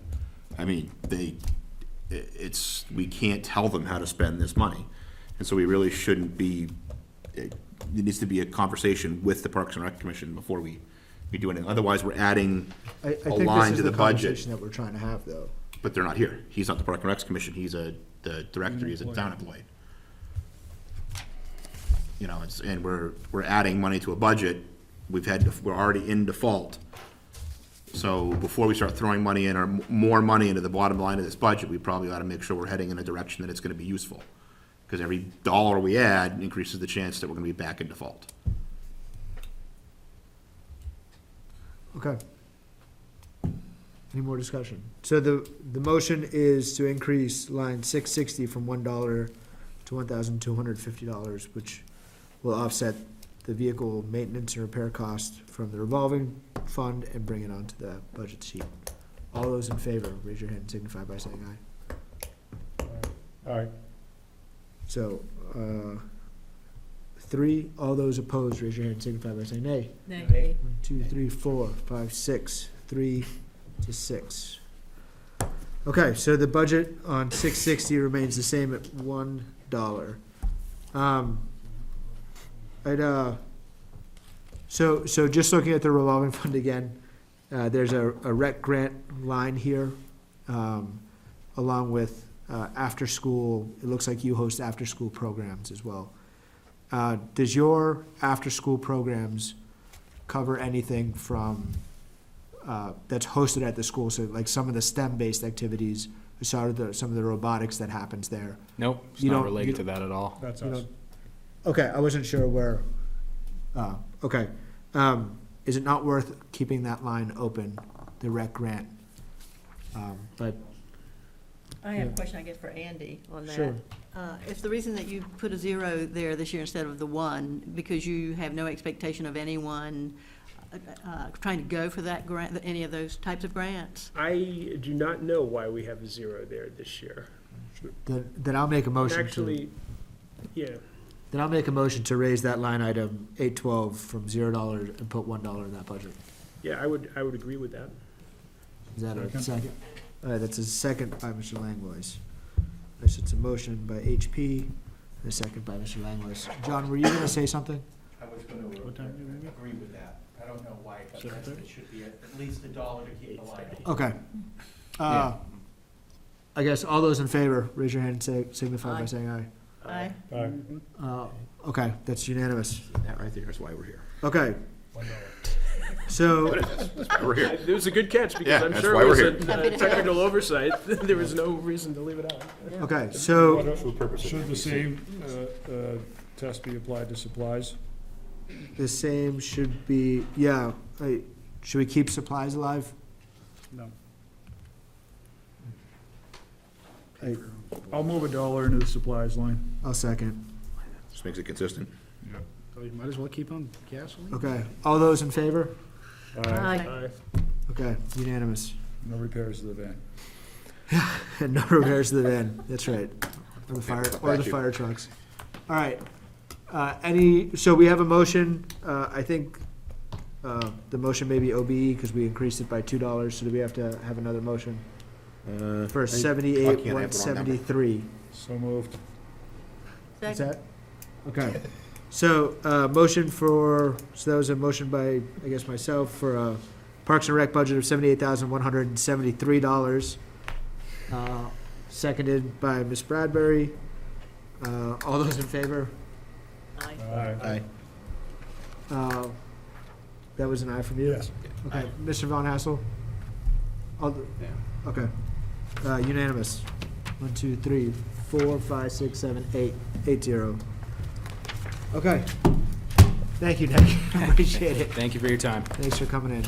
I mean, we can't tell them how to spend this money. And so we really shouldn't be, it needs to be a conversation with the Parks and Rec Commission before we do anything. Otherwise, we're adding I a think line this to is the the budget. conversation that we're trying to have, though. But they're not here. He's not the Park and Rec Commission. He's the director. He's a town employee. And we're adding money to a budget. We're already in default. So before we start throwing money in or more money into the bottom line of this budget, we probably ought to make sure we're heading in a direction that it's gonna be useful. Because every dollar we add increases the chance that we're gonna be back in default. Okay. Any more discussion? So the motion is to increase line 660 from $1 to $1,250, which will offset the vehicle maintenance and repair cost from the revolving fund and bring it onto the budget sheet. All those in favor, raise your hand and signify by saying aye. Aye. So, 3, all those opposed, raise your hand and signify by saying nay. Nay. 1, 2, 3, 4, 5, 6, 3 to 6. Okay, so the budget on 660 remains the same at $1. So just looking at the revolving fund again, there's a rec grant line here, along with after-school, it looks like you host after-school programs as well. Does your after-school programs cover anything from, that's hosted at the school, so like some of the STEM-based activities, some of the robotics that happens there? Nope, it's You not don't- related you to that at all. That's You us. know, okay, I wasn't sure where, okay. Is it not worth keeping that line open, the rec grant? But, I have a question, I guess, for Andy on that. Sure. If the reason that you put a 0 there this year instead of the 1, because you have no expectation of anyone trying to go for that grant, any of those types of grants? I do not know why we have a 0 there this year. then I'll make a motion to, Actually, yeah, then I'll make a motion to raise that line item 812 from $0 and put $1 in that budget. yeah, I would agree with that. Is that a Second. second? All right, that's a second by Mr. Langlois. It's a motion by HP, and a second by Mr. Langlois. John, were you gonna say something? I was going to What time do you make agree with that. I don't know why, but Seven thirty? it should be at least $1 to keep the light on. Okay. I guess all those in favor, raise your hand and say, signify by Aye. saying aye. Aye. Aye. Okay, that's unanimous. That right there is why we're here. Okay. So, That's why we're here. It was a good catch, because Yeah, I'm that's sure why it was we're a technical oversight. There was no reason to leave it out. okay, so, Should the same test be applied to supplies? the same should be, yeah, should we keep supplies alive? No. I'll move $1 into the supplies line. I'll second. Just makes it consistent. So you might as well keep on gasoline. Okay, all those in favor? Aye. Okay, unanimous. No repairs to the van. And no repairs to the van, that's right. Or the fire trucks. All right, so we have a motion, I think, the motion may be OBE, because we increased it by $2, so do we have to have another motion? For I 78, can't have the wrong 173. So moved. Is Second. that? Okay. So, motion for, so that was a motion by, I guess, myself for a Parks and Rec budget of $78,173. Seconded by Ms. Bradbury. All those in favor? Aye. Aye. That was an aye from you? Yes. Okay, Mr. Von Hassel? Okay. Unanimous. 1, 2, 3, 4, 5, 6, 7, 8. 8-0. Okay. Thank you, Nick. Appreciate it. Thank you for your time. Thanks for coming in.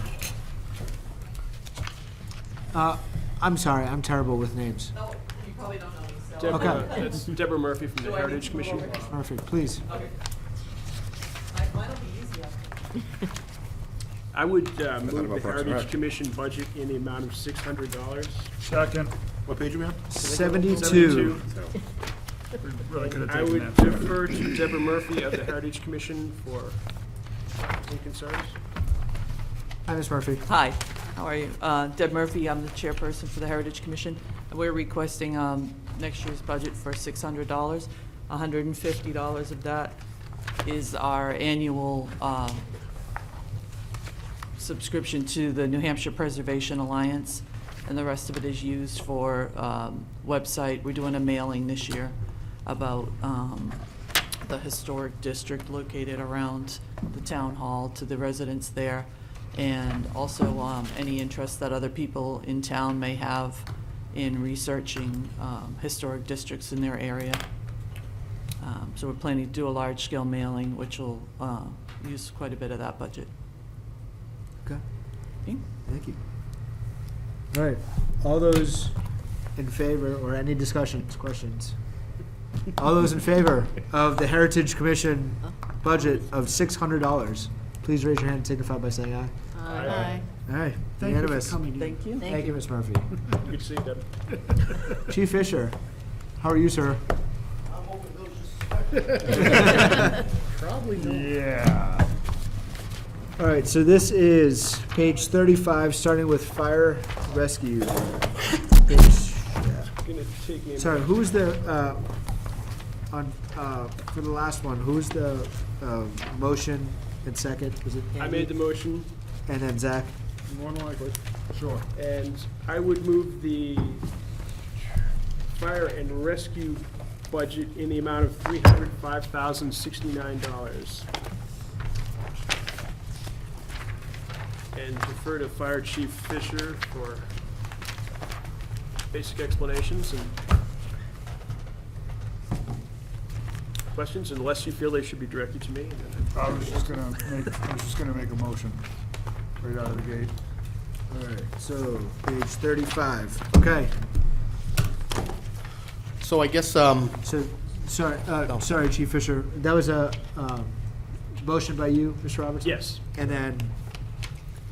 I'm sorry, I'm terrible with names. No, you probably don't know me, so. Deborah, Okay. that's Deborah Murphy from the Do I need Heritage to Commission. go over? Perfect, please. Okay. Mine'll be easier. I would about move the Parks and Heritage Rec. Commission budget in the amount of $600. Second. What page are we on? 72. Really could have I taken would that. defer to Deborah Murphy of the Heritage Commission for any concerns. Hi, Ms. Murphy. Hi, how are you? Deb Murphy, I'm the chairperson for the Heritage Commission. We're requesting next year's budget for $600. $150 of that is our annual subscription to the New Hampshire Preservation Alliance, and the rest of it is used for website. We're doing a mailing this year about the historic district located around the town hall to the residents there, and also any interest that other people in town may have in researching historic districts in their area. So we're planning to do a large-scale mailing, which will use quite a bit of that budget. Okay, Okay. thank you. All right, all those in favor, or any discussions, questions? All those in favor of the Heritage Commission budget of $600, please raise your hand and signify by saying aye. Aye. All right, Thank you for unanimous. coming in. Thank you. Thank you, Ms. Murphy. Good to see you, Deb. Chief Fisher, how are you, sir? Probably not. Yeah. All right, so this is page 35, starting with fire rescue. Page, yeah. Gonna take me a Sorry, who was the, for the last one, who was the motion and second? Was it I Andy? made the motion, And then Zach? More than likely. Sure. and I would move the fire and rescue budget in the amount of $305,069. And defer to Fire Chief Fisher for basic explanations and questions, unless you feel they should be directed to me. and then I was just gonna make a motion right out of the gate. All right, so page 35, okay. So I guess, So, sorry, Chief Fisher, that was a motion by you, Mr. Robertson? Yes, And then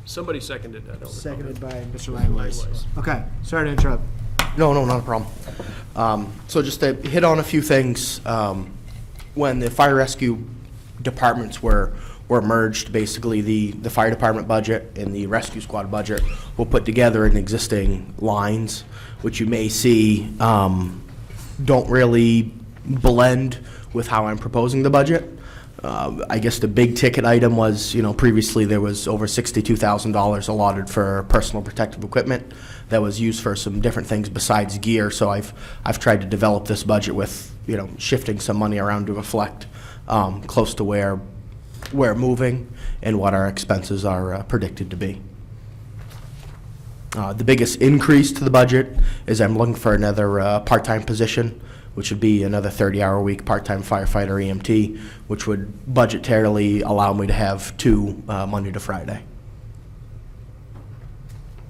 somebody seconded that. I don't recall. seconded by Mr. Langways. Langways. Okay, sorry to interrupt. no, not a problem. So just to hit on a few things, when the fire rescue departments were merged, basically the fire department budget and the rescue squad budget were put together in existing lines, which you may see don't really blend with how I'm proposing the budget. I guess the big ticket item was, previously there was over $62,000 allotted for personal protective equipment that was used for some different things besides gear. So I've tried to develop this budget with, shifting some money around to reflect close to where we're moving and what our expenses are predicted to be. The biggest increase to the budget is I'm looking for another part-time position, which would be another 30-hour-a-week part-time firefighter EMT, which would budgetarily allow me to have 2 Monday to Friday.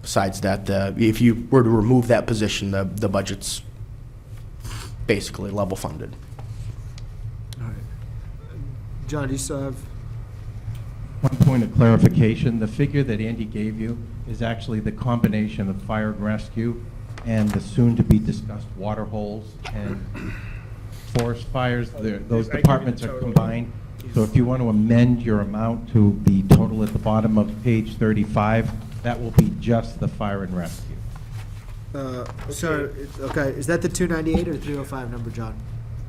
Besides that, if you were to remove that position, the budget's basically level funded. All right. John, do you still have? One point of clarification, the figure that Andy gave you is actually the combination of fire and rescue and the soon-to-be-discussed water holes and forest fires. Those I give you departments the are total. combined. So if you want to amend your amount to the total at the bottom of page 35, that will be just the fire and rescue. So, okay, is that the 298 or 305 number, John?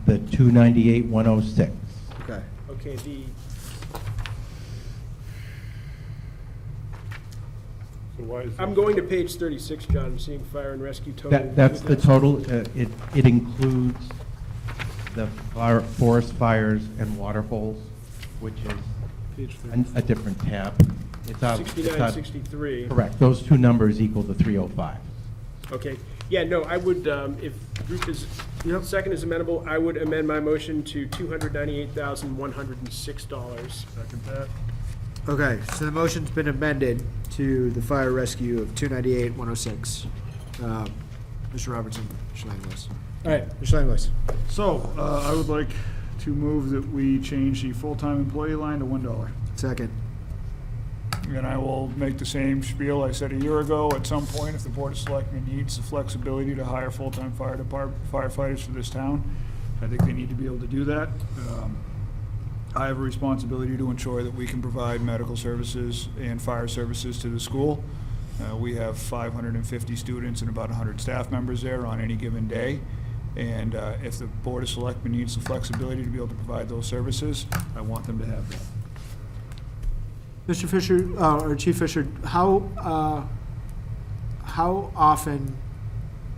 The 298,106. Okay. Okay, So why is I'm this? going to page 36, John, I'm seeing fire and rescue total. That's with the this. total. It includes the forest fires and water holes, which is Page a different tab. It's out. 69, 63. Correct. Those two numbers equal the 305. Okay, yeah, no, I would, if the group is, second is amenable, I would amend my motion to $298,106. Second that? Okay, so the motion's been amended to the fire rescue of 298,106. Mr. Robertson, Mr. Langlois. All right, Mr. Langlois. So, I would like to move that we change the full-time employee line to $1. Second. And I will make the same spiel I said a year ago. At some point, if the Board of Selectmen needs the flexibility to hire full-time firefighters for this town, I think they need to be able to do that. I have a responsibility to ensure that we can provide medical services and fire services to the school. We have 550 students and about 100 staff members there on any given day. And if the Board of Selectmen needs the flexibility to be able to provide those services, I want them to have that. Mr. Fisher, or Chief Fisher, how often,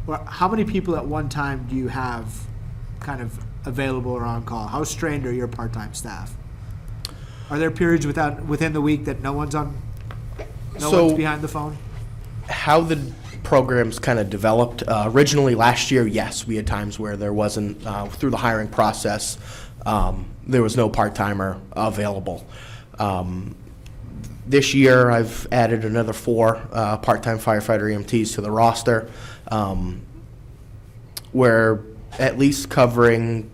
or how many people at one time do you have kind of available or on call? How strained are your part-time staff? Are there periods within the week that no one's So- behind the phone? How the program's kind of developed, originally last year, yes, we had times where there wasn't, through the hiring process, there was no part-timer available. This year, I've added another 4 part-time firefighter EMTs to the roster. We're at least covering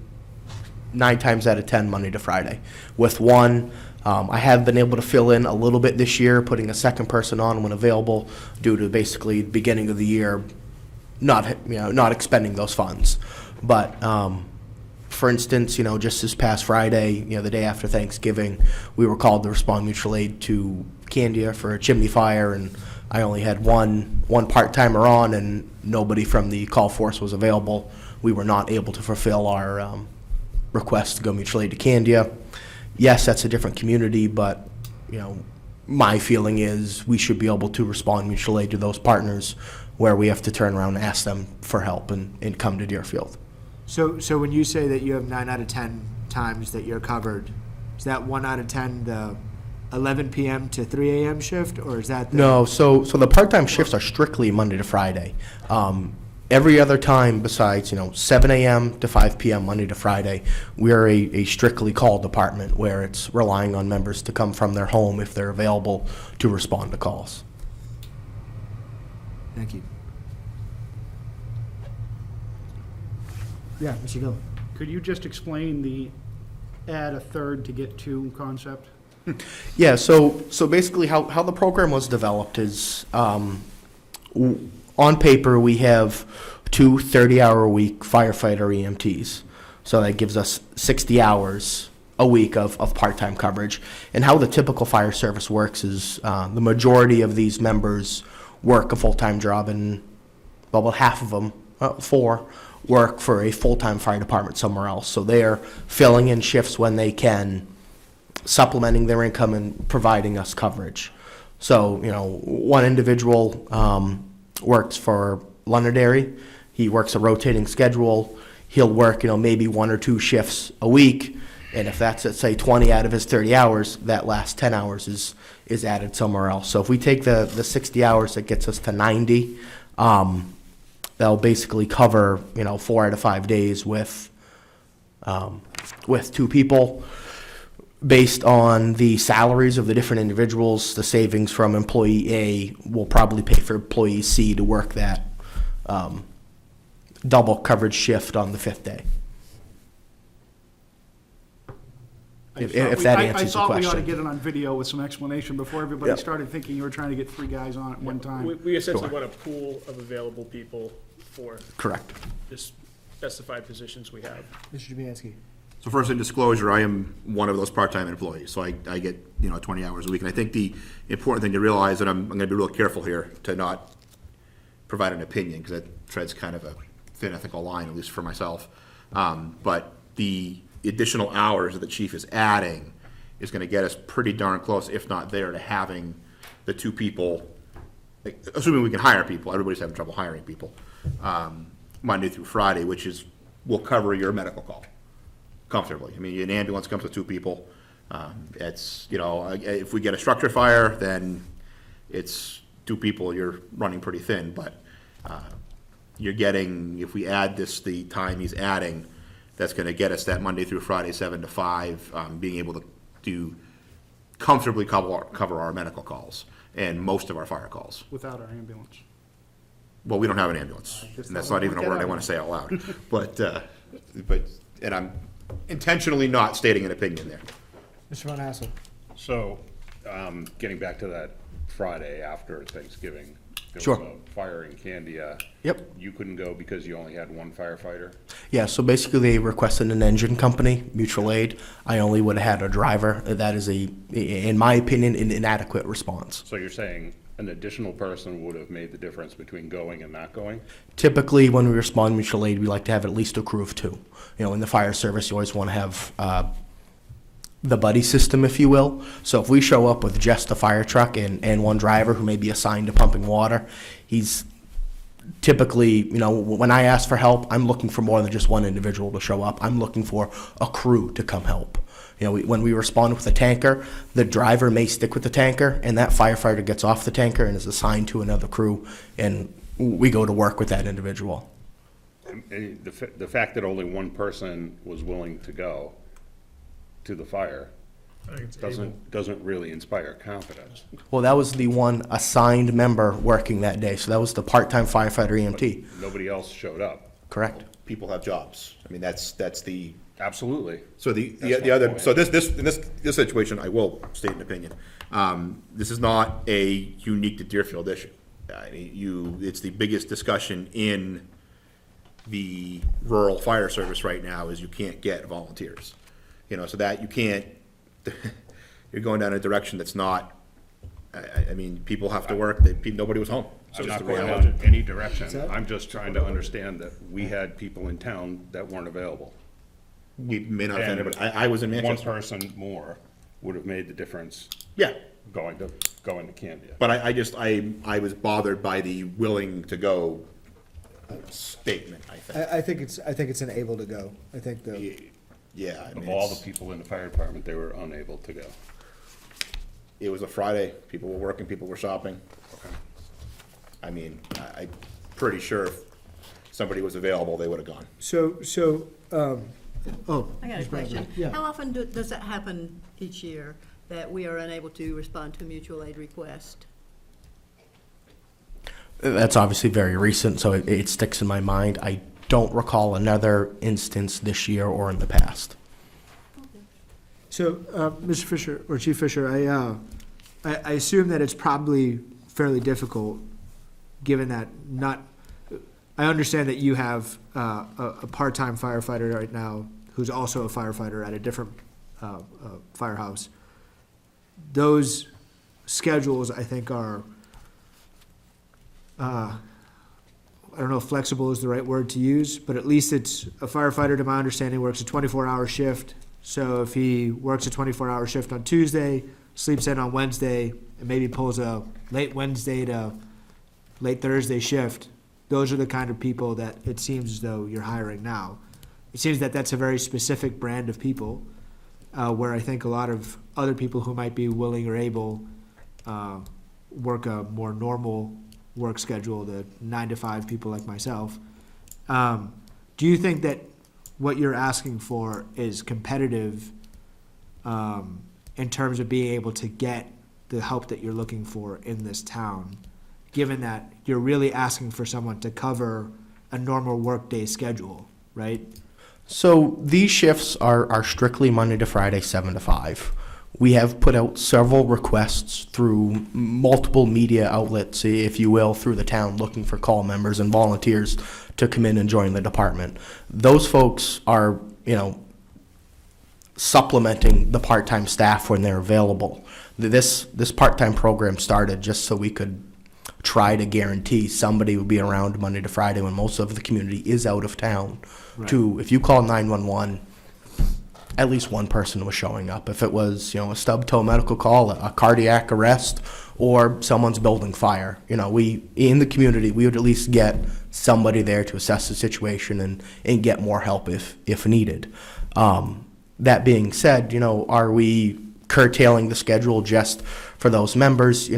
9 times out of 10, Monday to Friday. With one, I have been able to fill in a little bit this year, putting a second person on when available, due to basically the beginning of the year not expending those funds. But for instance, just this past Friday, the day after Thanksgiving, we were called to respond mutual aid to Candia for a chimney fire, and I only had one part-timer on, and nobody from the call force was available. We were not able to fulfill our request to go mutual aid to Candia. Yes, that's a different community, but my feeling is we should be able to respond mutual aid to those partners where we have to turn around and ask them for help and come to Deerfield. So when you say that you have 9 out of 10 times that you're covered, is that 1 out of 10 the 11 p.m. to 3 a.m. shift, or is that the? No, so the part-time shifts are strictly Monday to Friday. Every other time besides, 7 a.m. to 5 p.m. Monday to Friday, we're a strictly call department where it's relying on members to come from their home if they're available to respond to calls. Thank you. Yeah, Mr. Gill. Could you just explain the add a third to get two concept? Yeah, so basically how the program was developed is, on paper, we have two 30-hour-a-week firefighter EMTs. So that gives us 60 hours a week of part-time coverage. And how the typical fire service works is the majority of these members work a full-time job, and about half of them, 4, work for a full-time fire department somewhere else. So they're filling in shifts when they can, supplementing their income and providing us coverage. So, one individual works for Londonderry. He works a rotating schedule. He'll work, maybe 1 or 2 shifts a week. And if that's, let's say, 20 out of his 30 hours, that last 10 hours is added somewhere else. So if we take the 60 hours, that gets us to 90. That'll basically cover, 4 out of 5 days with 2 people. Based on the salaries of the different individuals, the savings from employee A will probably pay for employee C to work that double coverage shift on the 5th day. If that answers the I thought we ought to question. get it on video with some explanation before everybody Yep. started thinking you were trying to get 3 guys on at one time. We essentially Sure. want a pool of available people for Correct. just specified positions we have. Mr. Jabianski. So first, in disclosure, I am one of those part-time employees, so I get, 20 hours a week. And I think the important thing to realize, and I'm going to be real careful here to not provide an opinion, because that treads kind of a thin ethical line, at least for myself. But the additional hours that the chief is adding is going to get us pretty darn close, if not there, to having the 2 people, assuming we can hire people. Everybody's having trouble hiring people, Monday through Friday, which will cover your medical call comfortably. I mean, an ambulance comes with 2 people. It's, if we get a structure fire, then it's 2 people, you're running pretty thin, but you're getting, if we add the time he's adding, that's gonna get us that Monday through Friday, 7 to 5, being able to comfortably cover our medical calls and most of our fire calls. Without our ambulance. Well, we don't have an ambulance, and that's not even a word I wanna say out loud. But, and I'm intentionally not stating an opinion there. Mr. Von Hassel. So, getting back to that Friday after Thanksgiving, there Sure. was a fire in Candia. Yep. You couldn't go because you only had 1 firefighter? Yeah, so basically they requested an engine company, mutual aid. I only would have had a driver. That is in my opinion, an inadequate response. So you're saying an additional person would have made the difference between going and not going? Typically, when we respond mutual aid, we like to have at least a crew of 2. In the fire service, you always want to have the buddy system, if you will. So if we show up with just the fire truck and 1 driver who may be assigned to pumping water, he's typically, when I ask for help, I'm looking for more than just 1 individual to show up. I'm looking for a crew to come help. When we respond with a tanker, the driver may stick with the tanker, and that firefighter gets off the tanker and is assigned to another crew, and we go to work with that individual. And the fact that only 1 person was willing to go to the fire doesn't really inspire confidence. Well, that was the 1 assigned member working that day, so that was the part-time firefighter EMT. Nobody else showed up. Correct. People have jobs. I mean, that's the Absolutely. So the That's my other, point. so in this situation, I will state an opinion. This is not a unique to Deerfield issue. I mean, it's the biggest discussion in the rural fire service right now is you can't get volunteers. So that you can't, you're going down a direction that's not, I mean, people have to work, nobody was home. It's I'm just not the going reality. down any direction. I'm just trying to understand that we had people in town that weren't available. We may not have And anybody, I was in one Manchester. person more would have made the difference Yeah, going to Candia. but I was bothered by the willing to go statement, I think. I think it's an able to go. I think Yeah, I mean, Of all the people in the fire department, they were unable to go. it was a Friday, people were working, people were shopping. I mean, I'm pretty sure if somebody was available, they would have gone. I got a question. Yeah. How often does that happen each year, that we are unable to respond to a mutual aid request? That's obviously very recent, so it sticks in my mind. I don't recall another instance this year or in the past. So, Mr. Fisher, or Chief Fisher, I assume that it's probably fairly difficult, given that I understand that you have a part-time firefighter right now who's also a firefighter at a different firehouse. Those schedules, I think, are, I don't know if flexible is the right word to use, but at least it's a firefighter, to my understanding, works a 24-hour shift. So if he works a 24-hour shift on Tuesday, sleeps in on Wednesday, and maybe pulls a late Wednesday to late Thursday shift, those are the kind of people that it seems as though you're hiring now. It seems that that's a very specific brand of people, where I think a lot of other people who might be willing or able work a more normal work schedule, the 9 to 5 people like myself. Do you think that what you're asking for is competitive in terms of being able to get the help that you're looking for in this town, given that you're really asking for someone to cover a normal workday schedule, right? So these shifts are strictly Monday to Friday, 7 to 5. We have put out several requests through multiple media outlets, if you will, through the town, looking for call members and volunteers to come in and join the department. Those folks are, supplementing the part-time staff when they're available. This part-time program started just so we could try to guarantee somebody would be around Monday to Friday when most of the community is out of town. Right. If you call 911, at least one person was showing up. If it was, a stub toe medical call, a cardiac arrest, or someone's building fire, we, in the community, we would at least get somebody there to assess the situation and get more help if needed. That being said, are we curtailing the schedule just for those members?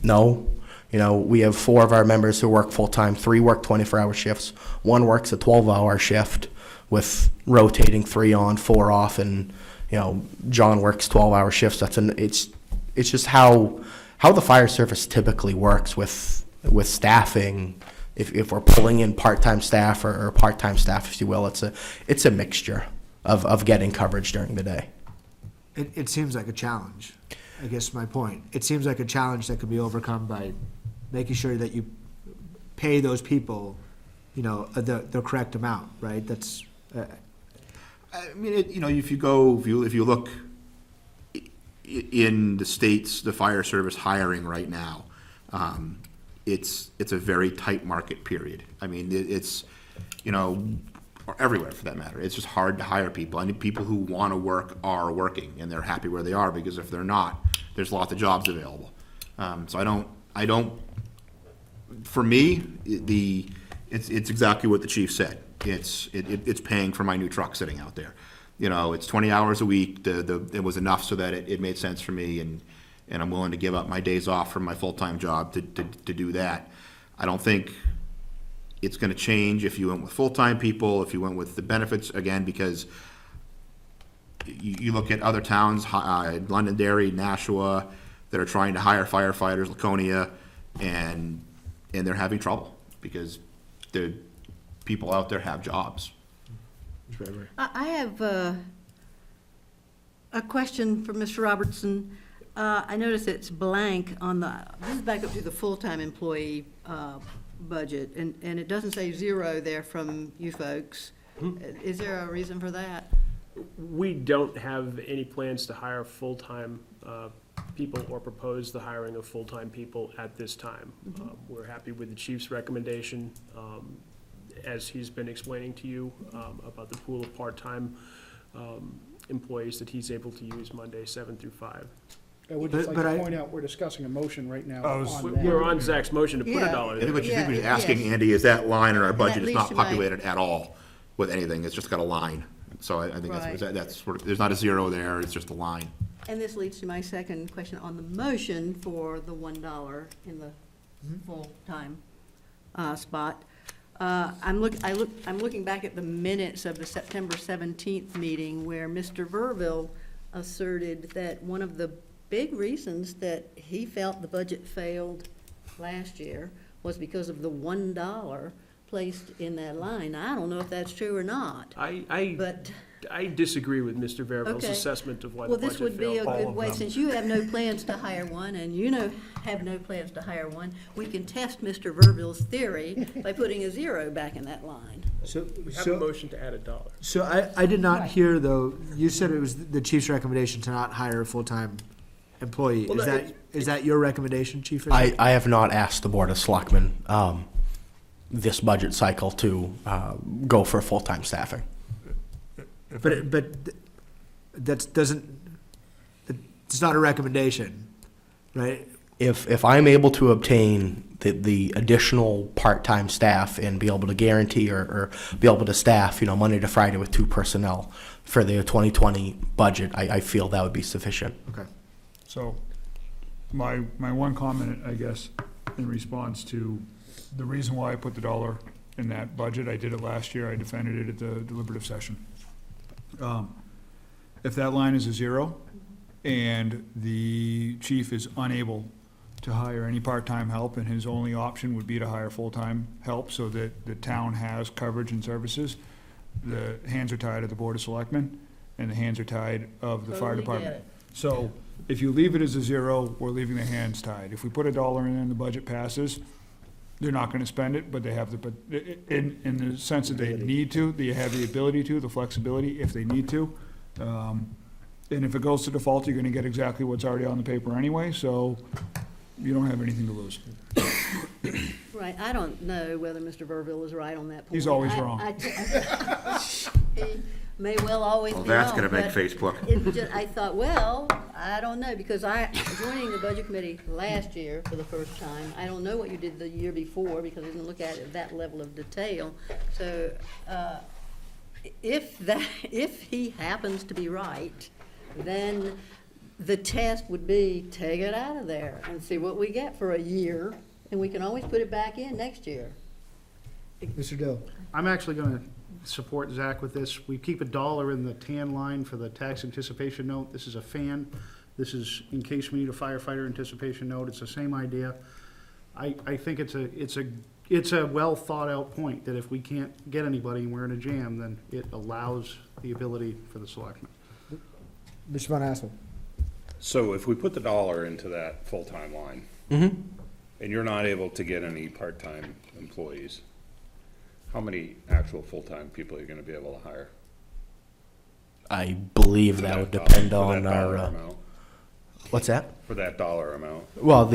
No. We have 4 of our members who work full-time, 3 work 24-hour shifts, 1 works a 12-hour shift with rotating 3 on, 4 off, and, John works 12-hour shifts. It's just how the fire service typically works with staffing. If we're pulling in part-time staff or part-time staff, if you will, it's a mixture of getting coverage during the day. It seems like a challenge, I guess my point. It seems like a challenge that could be overcome by making sure that you pay those people, the correct amount, right? That's, I mean, if you look in the states, the fire service hiring right now, it's a very tight market period. I mean, it's, or everywhere for that matter. It's just hard to hire people. I mean, people who want to work are working, and they're happy where they are, because if they're not, there's lots of jobs available. So I don't, for me, it's exactly what the chief said. It's paying for my new truck sitting out there. It's 20 hours a week. It was enough so that it made sense for me, and I'm willing to give up my days off from my full-time job to do that. I don't think it's going to change if you went with full-time people, if you went with the benefits, again, because you look at other towns, Londonderry, Nashua, that are trying to hire firefighters, Laconia, and they're having trouble because the people out there have jobs. Ms. Bradbury. I have a question for Mr. Robertson. I notice it's blank on this is back up to the full-time employee budget, and it doesn't say zero there from you folks. Is there a reason for that? We don't have any plans to hire full-time people or propose the hiring of full-time people at this time. We're happy with the chief's recommendation, as he's been explaining to you, about the pool of part-time employees that he's able to use Monday, 7 through 5. I would just like But to I- point out, we're discussing a motion right now I was- on We're that. on Zach's motion to put Yeah. a dollar I think there. what you think Yeah, we're asking, yes. Andy, is that line in our budget is leads not to my- populated at all with anything. It's just got a line. So I think Right. that's sort of, there's not a zero there, it's just a line. And this leads to my second question on the motion for the $1 in the full-time spot. I'm looking back at the minutes of the September 17th meeting where Mr. Verville asserted that one of the big reasons that he felt the budget failed last year was because of the $1 placed in that line. I don't know if that's true or not, but. I disagree with Mr. Verville's Okay. assessment of why the Well, budget this would be a failed. good way, since you have no plans to hire one, and have no plans to hire one, we can test Mr. Verville's theory by putting a zero back in that line. So, We have a so, motion to add a dollar. so I did not Right. hear, though, you said it was the chief's recommendation to not hire a full-time employee. Well, Is that your recommendation, Chief? I have not asked the Board of Selectmen this budget cycle to go for full-time staffing. But that doesn't, it's not a recommendation, right? If I'm able to obtain the additional part-time staff and be able to guarantee or be able to staff, Monday to Friday with 2 personnel for the 2020 budget, I feel that would be sufficient. Okay. So, my one comment, I guess, in response to the reason why I put the dollar in that budget, I did it last year, I defended it at the deliberative session. If that line is a zero, and the chief is unable to hire any part-time help, and his only option would be to hire full-time help, so that the town has coverage and services, the hands are tied of the Board of Selectmen, and the hands are tied of the fire Totally get department. it. So, if you leave it as a zero, we're leaving the hands tied. If we put a dollar in and the budget passes, they're not gonna spend it, but they have the, but in the sense that they need to, they have the ability to, the flexibility if they need to. And if it goes to default, you're gonna get exactly what's already on the paper anyway, so you don't have anything to lose. Right, I don't know whether Mr. Verville is right on that point. He's always wrong. He may well always be Well, wrong. that's gonna make but Facebook. I thought, well, I don't know, because joining the budget committee last year for the first time, I don't know what you did the year before, because I didn't look at it at that level of detail. So, if he happens to be right, then the test would be take it out of there and see what we get for a year, and we can always put it back in next year. Mr. Dill? I'm actually gonna support Zach with this. We keep a dollar in the tan line for the tax anticipation note. This is a fan. This is in case we need a firefighter anticipation note. It's the same idea. I think it's a well thought out point that if we can't get anybody and we're in a jam, then it allows the ability for the selectmen. Mr. Von Hassel? So if we put the dollar into that full-time line, Mm-hmm. and you're not able to get any part-time employees, how many actual full-time people are you gonna be able to hire? I believe For that would dollar- depend for on that dollar our, amount? what's that? For that dollar amount? Well,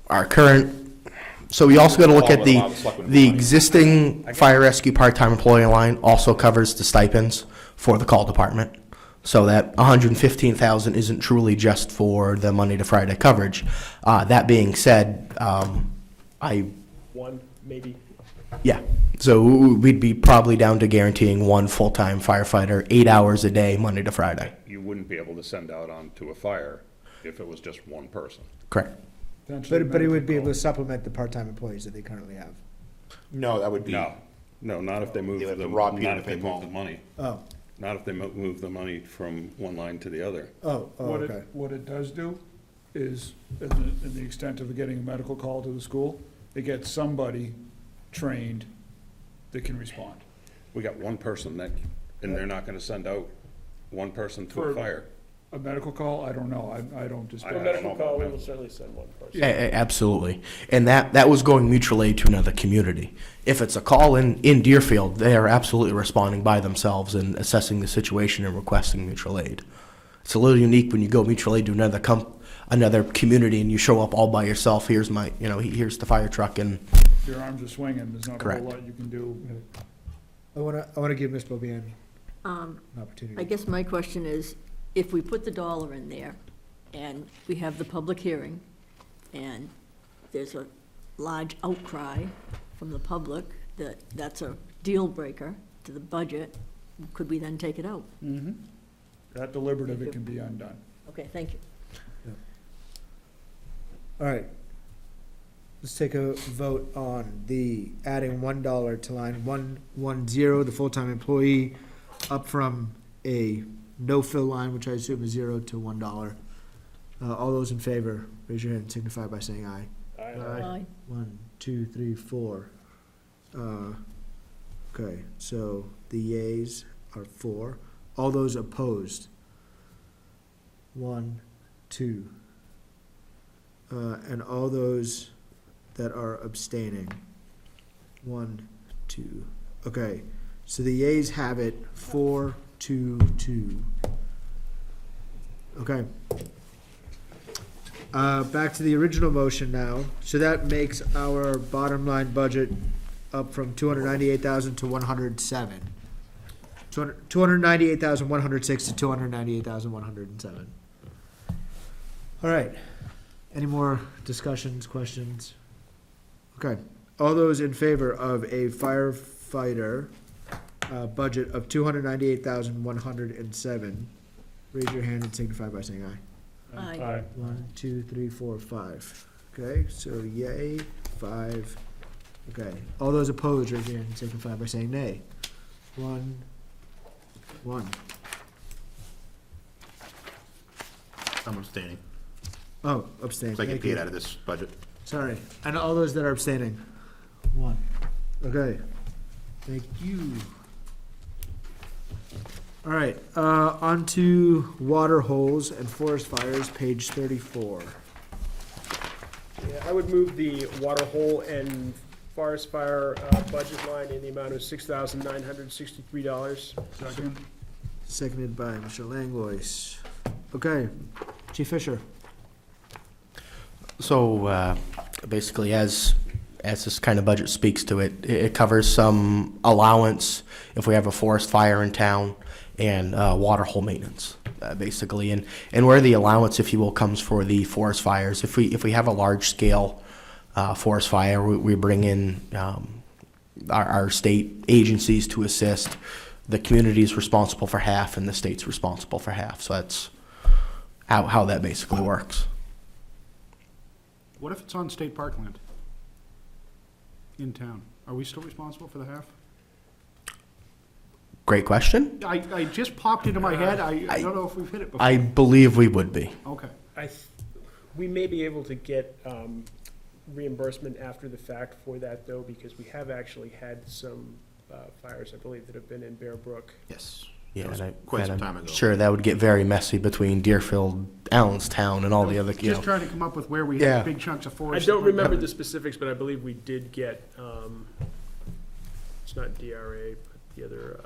our current, so we also gotta look at the existing fire rescue part-time employee line also covers the stipends for the call department. So that 115,000 isn't truly just for the Monday to Friday coverage. That being said, One, maybe. yeah, so we'd be probably down to guaranteeing one full-time firefighter, 8 hours a day, Monday to Friday. You wouldn't be able to send out onto a fire if it was just one person. Correct. But he would be able to supplement the part-time employees that they currently have. No, that would be. No, not if they move They would the, rob not Peter if to they pay move Paul. the money. Oh, Not if they move the money from one line to the other. okay. What it does do is, in the extent of getting a medical call to the school, it gets somebody trained that can respond. We got one person that, and they're not gonna send out one person to a For- fire. A medical call, I don't know, I don't dispatch. For medical call, we will certainly send one person. Absolutely. And that was going mutual aid to another community. If it's a call in Deerfield, they are absolutely responding by themselves and assessing the situation and requesting mutual aid. It's a little unique when you go mutual aid to another community and you show up all by yourself. Here's here's the fire truck, and Your arms are swinging, there's not a Correct. whole lot you can do. I wanna give Ms. Bobian Um, an opportunity. I guess my question is, if we put the dollar in there, and we have the public hearing, and there's a large outcry from the public that that's a deal breaker to the budget, could we then take it out? Mm-hmm. That deliberative, it can be undone. Okay, thank you. All right. Let's take a vote on the adding $1 to line 110, the full-time employee, up from a no-fill line, which I assume is 0 to $1. All those in favor, raise your hand and signify by saying aye. Aye. 1, 2, 3, 4. Okay, so the yeas are 4. All those opposed? 1, 2. And all those that are abstaining? 1, 2. Okay, so the yeas have it 4, 2, 2. Okay. Back to the original motion now. So that makes our bottom line budget up from 298,000 to 107. 298,106 to 298,107. All right. Any more discussions, questions? Okay. All those in favor of a firefighter budget of 298,107, raise your hand and signify by saying aye. Aye. 1, 2, 3, 4, 5. Okay, so yay, 5. Okay, all those opposed, raise your hand and signify by saying nay. 1. I'm abstaining. Oh, abstain. So I get Thank paid you. out of this budget. Sorry, and all those that are abstaining. 1. Okay, thank you. All right, on to water holes and forest fires, page 34. Yeah, I would move the water hole and forest fire budget line in the amount of $6,963. Second? Seconded by Mr. Langlois. Okay, Chief Fisher. so basically, as this kind of budget speaks to it, it covers some allowance if we have a forest fire in town, and water hole maintenance, basically. And where the allowance, if you will, comes for the forest fires. If we have a large scale forest fire, we bring in our state agencies to assist. The community is responsible for half, and the state's responsible for half. So that's how that basically works. What if it's on state parkland in town? Are we still responsible for the half? Great question. I just popped into my head. I don't know if we've hit it before. I believe we would be. Okay. We may be able to get reimbursement after the fact for that, though, because we have actually had some fires, I believe, that have been in Bear Brook. Yes. Yeah, That was and quite some I'm time ago. Sure, that would get very messy between Deerfield, Allenstown, and all the other, Just trying to come up with where we Yeah. had big chunks of I forest. don't remember the specifics, but I believe we did get, it's not DRA, but the other,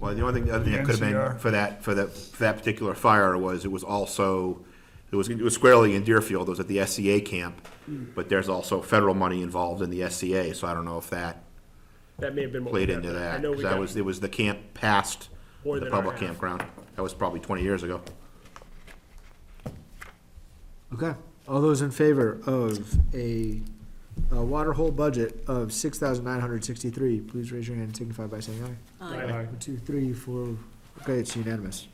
Well, the other thing that could have been NCR. for that particular fire was it was squarely in Deerfield. It was at the SCA camp, but there's also federal money involved in the SCA, so I don't know if that that may have been what we played got. into I that. know 'Cause we that got was, it was the camp past more the than our public half. campground. That was probably 20 years ago. Okay, all those in favor of a water hole budget of 6,963, please raise your hand and signify by saying aye. Aye. Aye. 1, 2, 3, 4. Okay, it's unanimous.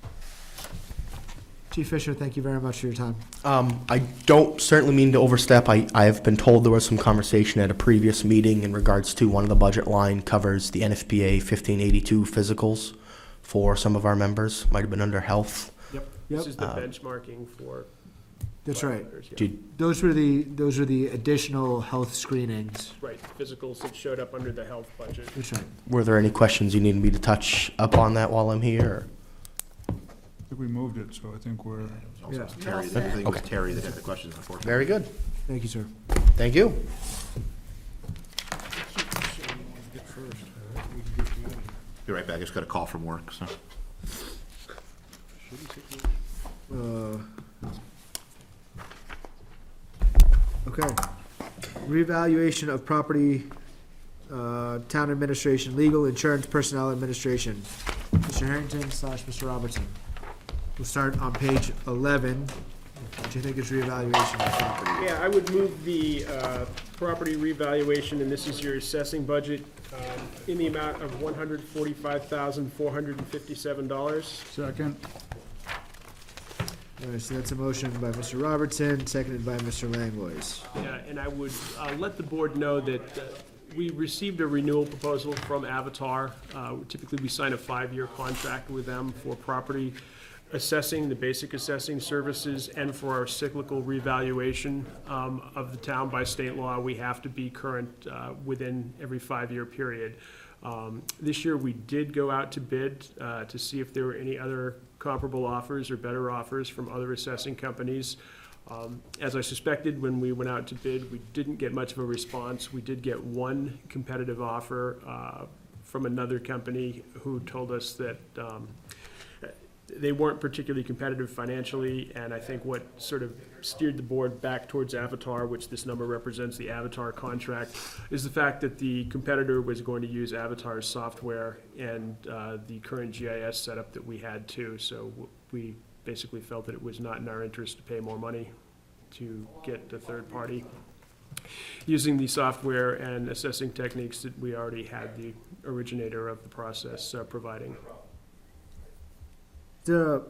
Chief Fisher, thank you very much for your time. I don't certainly mean to overstep. I have been told there was some conversation at a previous meeting in regards to one of the budget line covers the NFPA 1582 physicals for some of our members. Might have been under health. This Yep. is the benchmarking for That's right. firefighters, yeah. Did- Those were the additional health screenings. Right, physicals that showed up under the health budget. That's right. Were there any questions you needed me to touch up on that while I'm here? I think we moved it, so I think we're, Also, Yeah. it's Terry, I think it was Terry that had the questions, unfortunately. Very good. Thank you, sir. Thank you. Be right back, I just got a call from work, so. Okay. Reevaluation of property, town administration, legal, insurance, personnel administration. Mr. Harrington slash Mr. Robertson. We'll start on page 11, which I think is reevaluation of property. Yeah, I would move the property revaluation, and this is your assessing budget, in the amount of $145,457. second, All right, so that's a motion by Mr. Robertson, seconded by Mr. Langlois. Yeah, and I would let the board know that we received a renewal proposal from Avatar. Typically, we sign a 5-year contract with them for property assessing, the basic assessing services, and for our cyclical revaluation of the town. By state law, we have to be current within every 5-year period. This year, we did go out to bid to see if there were any other comparable offers or better offers from other assessing companies. As I suspected, when we went out to bid, we didn't get much of a response. We did get one competitive offer from another company who told us that they weren't particularly competitive financially, and I think what sort of steered the board back towards Avatar, which this number represents the Avatar contract, is the fact that the competitor was going to use Avatar's software and the current GIS setup that we had too. So we basically felt that it was not in our interest to pay more money to get a third party using the software and assessing techniques that we already had the originator of the process providing. Did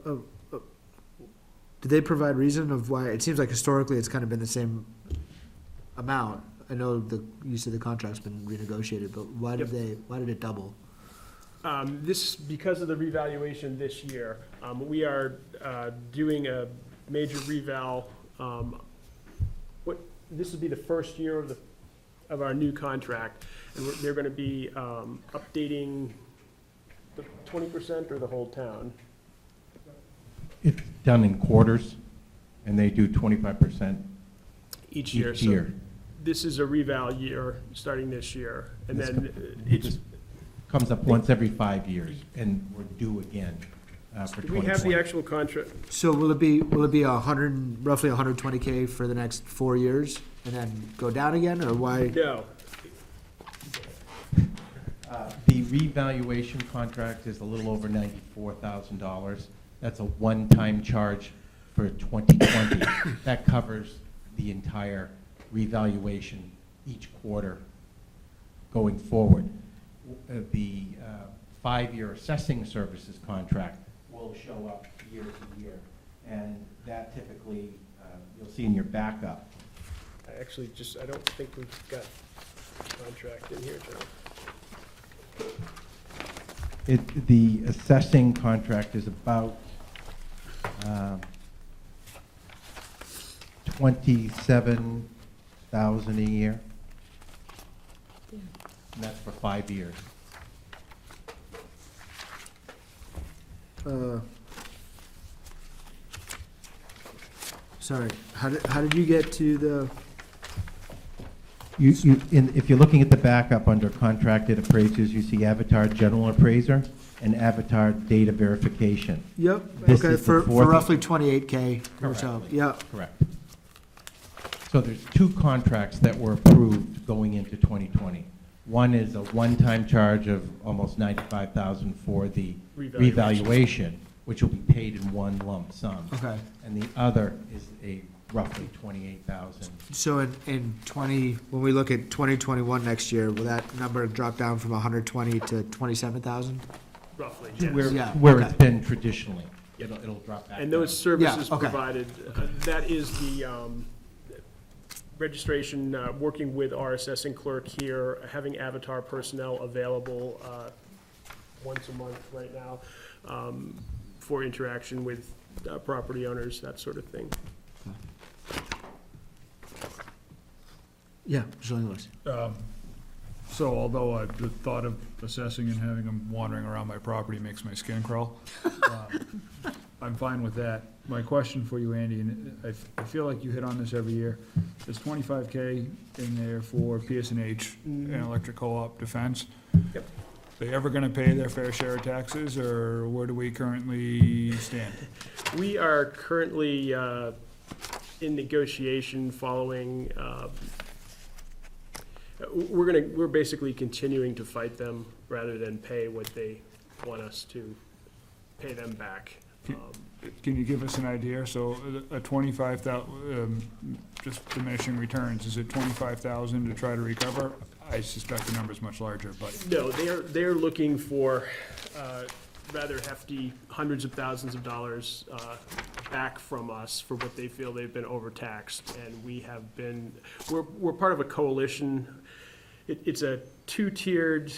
they provide reason of why, it seems like historically it's kind of been the same amount. I know you said the contract's been renegotiated, but why did it double? Because of the revaluation this year, we are doing a major reval. This will be the first year of our new contract, and they're gonna be updating the 20% or the whole town. it's done in quarters, and they do 25% Each year. each So year. this is a reval year, starting this year, and This then It it's, just comes up once every 5 years, and we're due again for do we have 2020. the actual contract? So will it be roughly 120K for the next 4 years and then go down again, or why? No. The revaluation contract is a little over $94,000. That's a one-time charge for 2020. That covers the entire revaluation each quarter going forward. The 5-year assessing services contract will show up year to year, and that typically, you'll see in your backup. I don't think we've got a contract in here, John. The assessing contract is about 27,000 a year. And that's for 5 years. Sorry, how did you get to the, If you're looking at the backup under contracted appraisers, you see Avatar General Appraiser and Avatar Data Verification. yep, This okay, is the for fourth- roughly 28K or Correct. so, yeah. Correct. So there's 2 contracts that were approved going into 2020. One is a one-time charge of almost $95,000 for the revaluation, which will be paid in one lump sum. Okay. And the other is a roughly $28,000. So when we look at 2021 next year, will that number drop down from 120 to 27,000? Roughly, To yes. Yeah, where okay. it's been traditionally. It'll drop back And those down. services Yeah, okay. provided, that is the registration, working with our assessing clerk here, having Avatar personnel available once a month right now for interaction with property owners, that sort of thing. Yeah, Mr. Lewis. So although the thought of assessing and having them wandering around my property makes my skin crawl, I'm fine with that. My question for you, Andy, and I feel like you hit on this every year, there's 25K in there for PSNH and electric co-op defense. Yep. They ever gonna pay their fair share of taxes, or where do we currently stand? We are currently in negotiation following, we're basically continuing to fight them rather than pay what they want us to pay them back. Can you give us an idea? So a 25,000, just diminishing returns, is it 25,000 to try to recover? I suspect the number's much larger, but. No, they're looking for rather hefty hundreds of thousands of dollars back from us for what they feel they've been overtaxed. And we have been, we're part of a coalition. It's a two-tiered,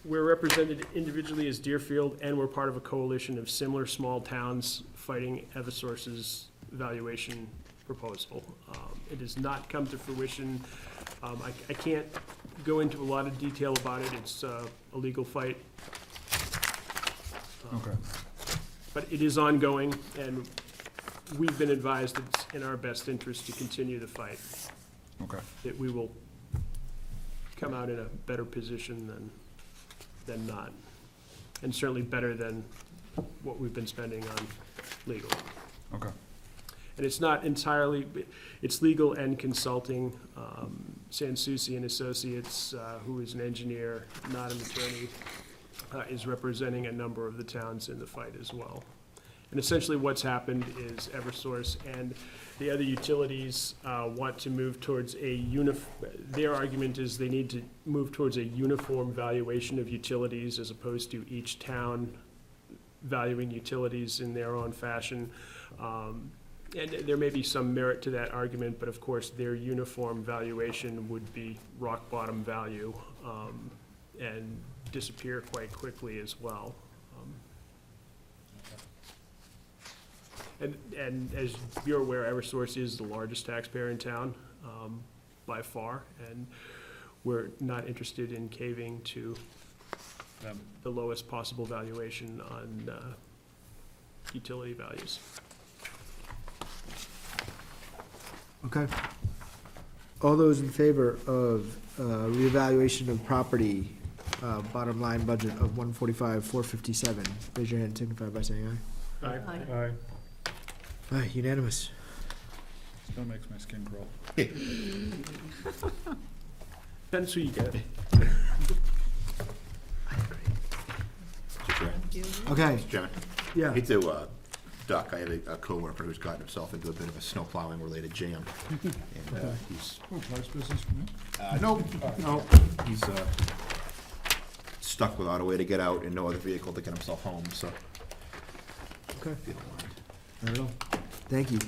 we're represented individually as Deerfield, and we're part of a coalition of similar small towns fighting Eversource's valuation proposal. It has not come to fruition. I can't go into a lot of detail about it. It's a legal fight. Okay. But it is ongoing, and we've been advised it's in our best interest to continue the fight, Okay. that we will come out in a better position than not. And certainly better than what we've been spending on legal. Okay. And it's not entirely, it's legal and consulting. Sansucci and Associates, who is an engineer, not an attorney, is representing a number of the towns in the fight as well. And essentially what's happened is Eversource and the other utilities want to move towards their argument is they need to move towards a uniform valuation of utilities as opposed to each town valuing utilities in their own fashion. And there may be some merit to that argument, but of course, their uniform valuation would be rock bottom value and disappear quite quickly as well. And as you're aware, Eversource is the largest taxpayer in town by far, and we're not interested in caving to the lowest possible valuation on utility values. Okay. All those in favor of reevaluation of property, bottom line budget of 145,457, raise your hand, signify by saying aye. Aye. Aye. Aye, unanimous. Still makes my skin crawl. Depends who you get. Okay, Chairman, yeah. I hate to duck, I have a coworker who's gotten himself into a bit of a snow plowing related jam. And he's, Oh, nice business for me. no, he's stuck without a way to get out and no other vehicle to get himself home, so. Okay. If you don't mind. I don't know. Thank you.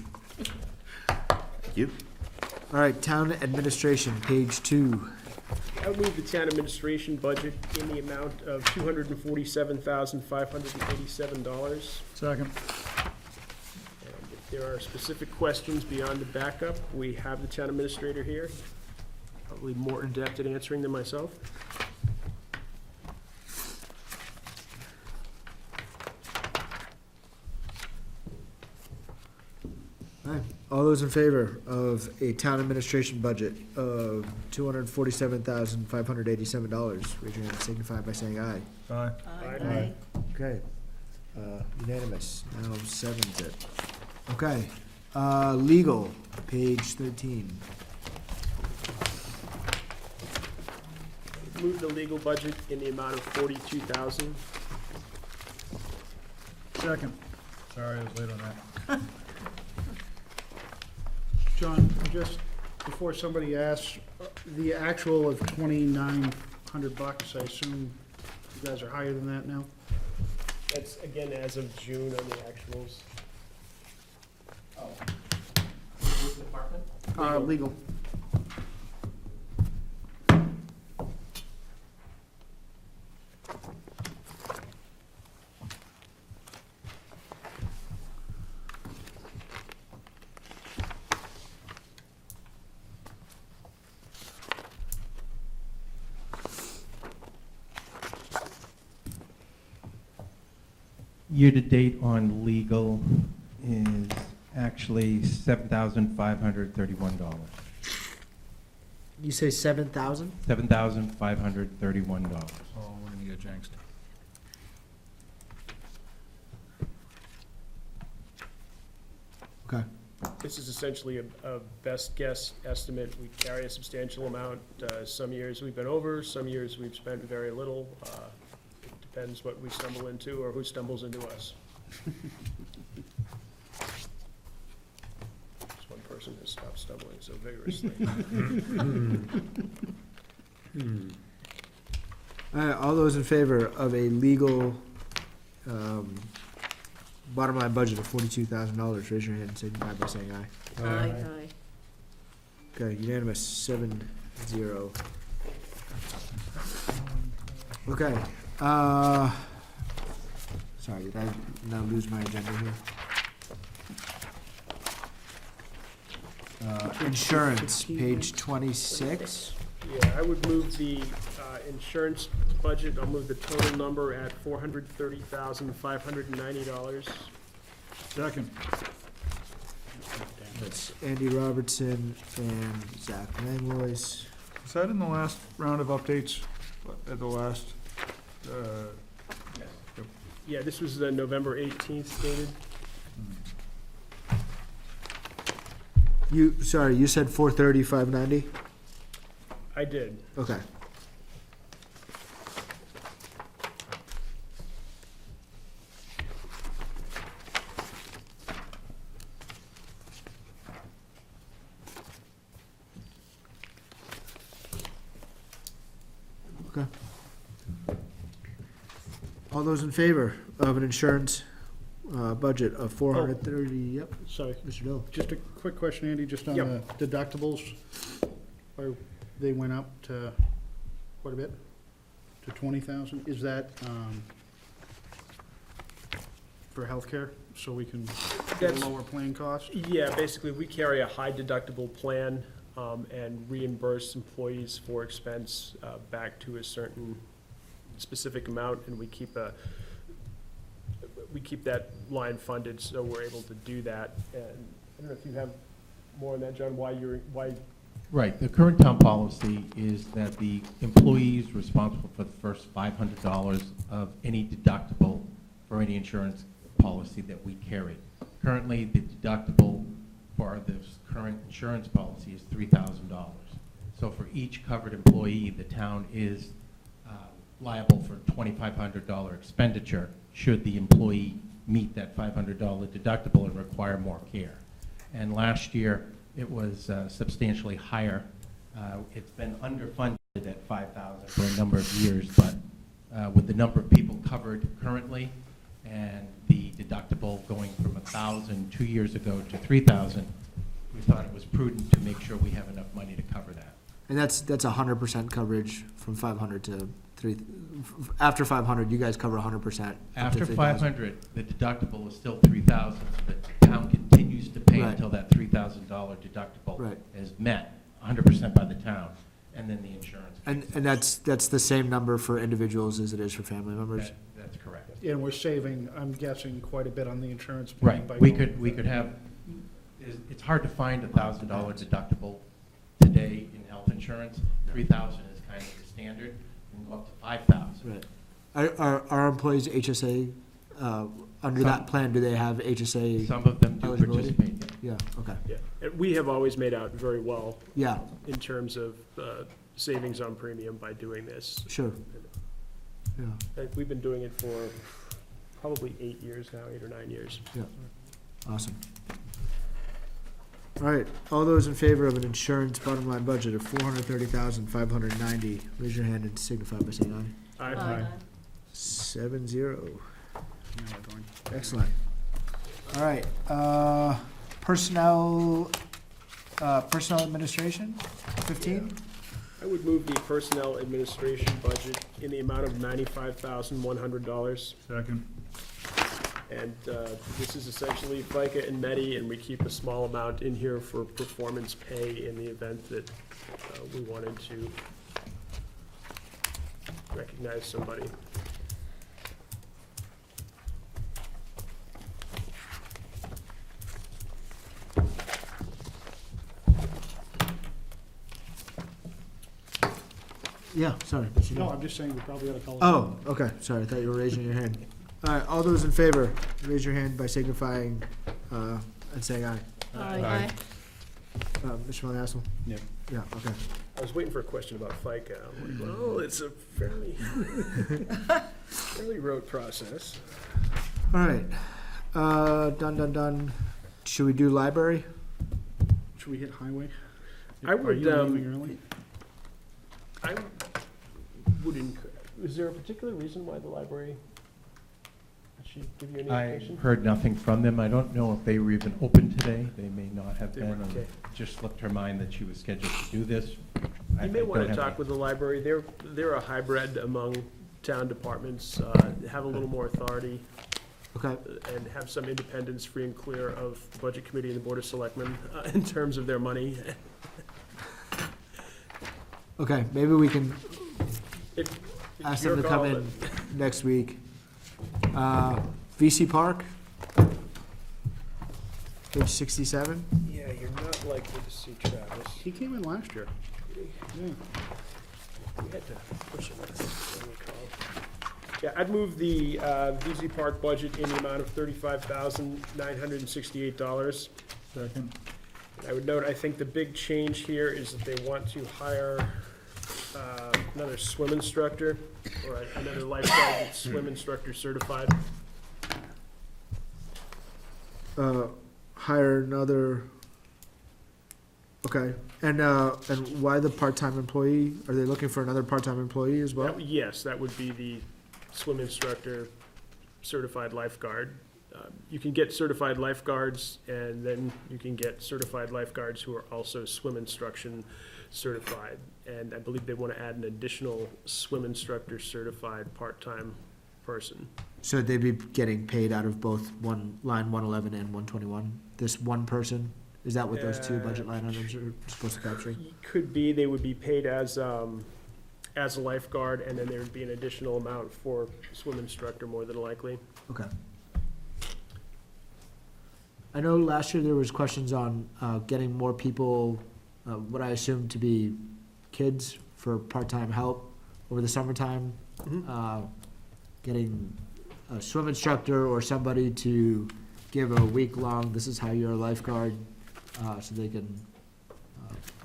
Thank you. All right, town administration, page 2. I would move the town administration budget in the amount of $247,587. Second. And if there are specific questions beyond the backup, we have the town administrator here, probably more adept at answering than myself. All right, all those in favor of a town administration budget of $247,587, raise your hand, signify by saying aye. Aye. Aye. Okay, unanimous, now sevens it. Okay, legal, page 13. Move the legal budget in the amount of $42,000. Second. Sorry, I was late on that. John, just before somebody asks, the actual of $2,900, I assume you guys are higher than that now? That's, again, as of June on the actuals. Legal. Year-to-date on legal is actually $7,531. You say 7,000? $7,531. Oh, we're gonna get jinxed. Okay. This is essentially a best guess estimate. We carry a substantial amount. Some years we've been over, some years we've spent very little. It depends what we stumble into or who stumbles into us. Just one person has stopped stumbling so vigorously. All right, all those in favor of a legal, bottom line budget of $42,000, raise your hand and signify by saying aye. Aye. Okay, unanimous, 7-0. Okay, sorry, did I now lose my agenda here? Insurance, page 26. Yeah, I would move the insurance budget, I'll move the total number at $430,590. Second. That's Andy Robertson and Zach Langlois. Is that in the last round of updates, at the last, Yeah, this was the November 18th dated. Sorry, you said 430, 590? I did. Okay. Okay. All those in favor of an insurance budget of 430, yep, Sorry. Mr. Dill. Just a quick question, Andy, just on the deductibles. They went up to quite a bit, to 20,000. Is that for healthcare, so we can get a That's- lower plan cost? Yeah, basically, we carry a high deductible plan and reimburse employees for expense back to a certain specific amount, and we keep that line funded, so we're able to do that. And I don't know if you have more on that, John, why Right, the current town policy is that the employee is responsible for the first $500 of any deductible for any insurance policy that we carry. Currently, the deductible for this current insurance policy is $3,000. So for each covered employee, the town is liable for $2,500 expenditure should the employee meet that $500 deductible and require more care. And last year, it was substantially higher. It's been underfunded at $5,000 for a number of years, but with the number of people covered currently and the deductible going from $1,000 2 years ago to $3,000, we thought it was prudent to make sure we have enough money to cover that. And that's 100% coverage from 500 to 3. After 500, you guys cover 100%. After 3,000. 500, the deductible is still $3,000, but the town continues to pay Right. until that $3,000 deductible Right. is met 100% by the town, and then the insurance. And that's the same number for individuals as it is for family members? That's correct. And we're saving, I'm guessing, quite a bit on the insurance plan. by Right, we going- could have, it's hard to find $1,000 deductible today in health insurance. 3,000 is kind of the standard, and go up to 5,000. Right. Are our employees HSA, under that plan, do they have HSA? Some of them do eligibility? participate. Yeah, okay. Yeah, and we have always made out very well Yeah, in terms of savings on premium by doing this. sure. Yeah, We've been doing it for probably 8 years now, 8 or 9 years. yeah. Awesome. All right, all those in favor of an insurance bottom line budget of $430,590, raise your hand and signify by saying aye. Aye. 7-0. Yeah, we're going. Excellent. All right, personnel administration, 15? I would move the personnel administration budget in the amount of $95,100. Second. And this is essentially FICA and Medi, and we keep a small amount in here for performance pay in the event that we wanted to recognize somebody. Yeah, sorry. No, I'm just saying we probably ought to call it. Oh, okay, sorry, I thought you were raising your hand. All right, all those in favor, raise your hand by signifying, and saying aye. Aye. Mr. Van Assel? Yep. Yeah, okay. I was waiting for a question about FICA. I'm like, well, it's a fairly, fairly rote process. All right, done. Should we do library? Should we hit highway? I would, Are you leaving early? I would is there a particular reason why the library, did she give you any I information? heard nothing from them. I don't know if they were even open today. They may not have They been. were, and okay. Just slipped her mind that she was scheduled to do this. I You may don't want to have talk any- with the library. They're a hybrid among town departments, have a little more authority Okay, and have some independence free and clear of the Budget Committee and the Board of Selectmen in terms of their money. okay, maybe we can It's ask your them to come call, in next week. VC Park? Page 67? Yeah, you're not likely to see Travis. He came in last year. Yeah. We had to push it, I think, I recall. Yeah, I'd move the VZ Park budget in the amount of $35,968. Second. I would note, I think the big change here is that they want to hire another swim instructor, or another lifeguard that's swim instructor certified. Hire another, okay, and why the part-time employee? Are they looking for another part-time employee as well? Yes, that would be the swim instructor certified lifeguard. You can get certified lifeguards, and then you can get certified lifeguards who are also swim instruction certified. And I believe they want to add an additional swim instructor certified part-time person. So they'd be getting paid out of both line 111 and 121? This one person? Is that what those two budget line items are supposed to capture? Could be, they would be paid as a lifeguard, and then there would be an additional amount for swim instructor, more than likely. Okay. I know last year there was questions on getting more people, what I assume to be kids, for part-time help over the summertime. Getting a swim instructor or somebody to give a week-long, this is how you're a lifeguard, so they can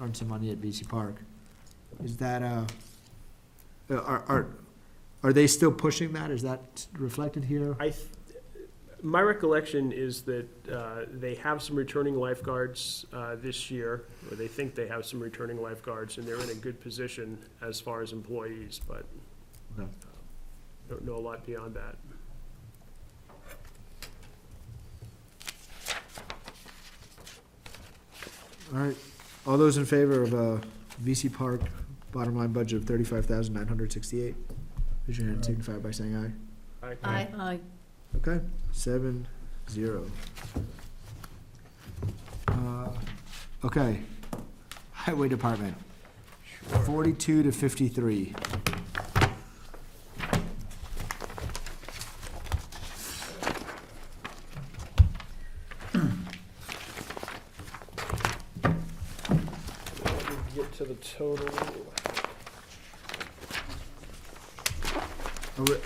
earn some money at BC Park. Is that, are they still pushing that? Is that reflected here? My recollection is that they have some returning lifeguards this year, or they think they have some returning lifeguards, and they're in a good position as far as employees, but Okay. don't know a lot beyond that. All right, all those in favor of VC Park bottom line budget of $35,968? Raise your hand, signify by saying aye. Aye. Aye. Okay, 7-0. Okay, Highway Department, 42 to 53. Get to the total.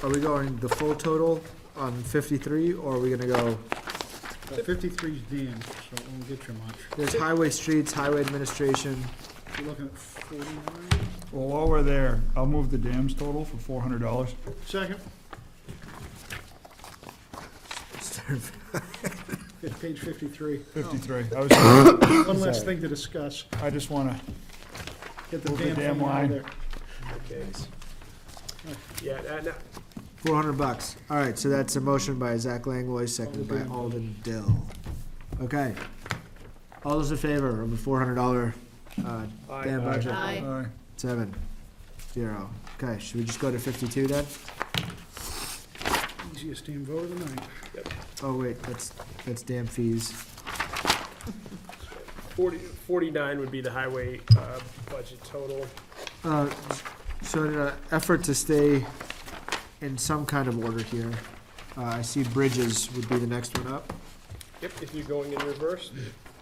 Are we going the full total on 53, or are we gonna go, 53 is Dan, so it won't get you much. there's highway, streets, highway administration. You're looking at 49? Well, while we're there, I'll move the dams total for $400. Second. It's page 53. 53. I was, One less thing to discuss. I just wanna, Get the Move the damn damn thing out of line. there. Okay. Yeah, now, $400. All right, so that's a motion by Zach Langlois, seconded by Alden Dill. Okay. All those in favor of the $400 dam budget? Aye. 7-0. Okay, should we just go to 52 then? Easiest damn vote of the night. Oh, wait, that's dam fees. 49 would be the highway budget total. So in an effort to stay in some kind of order here, I see bridges would be the next one up. Yep, if you're going in reverse.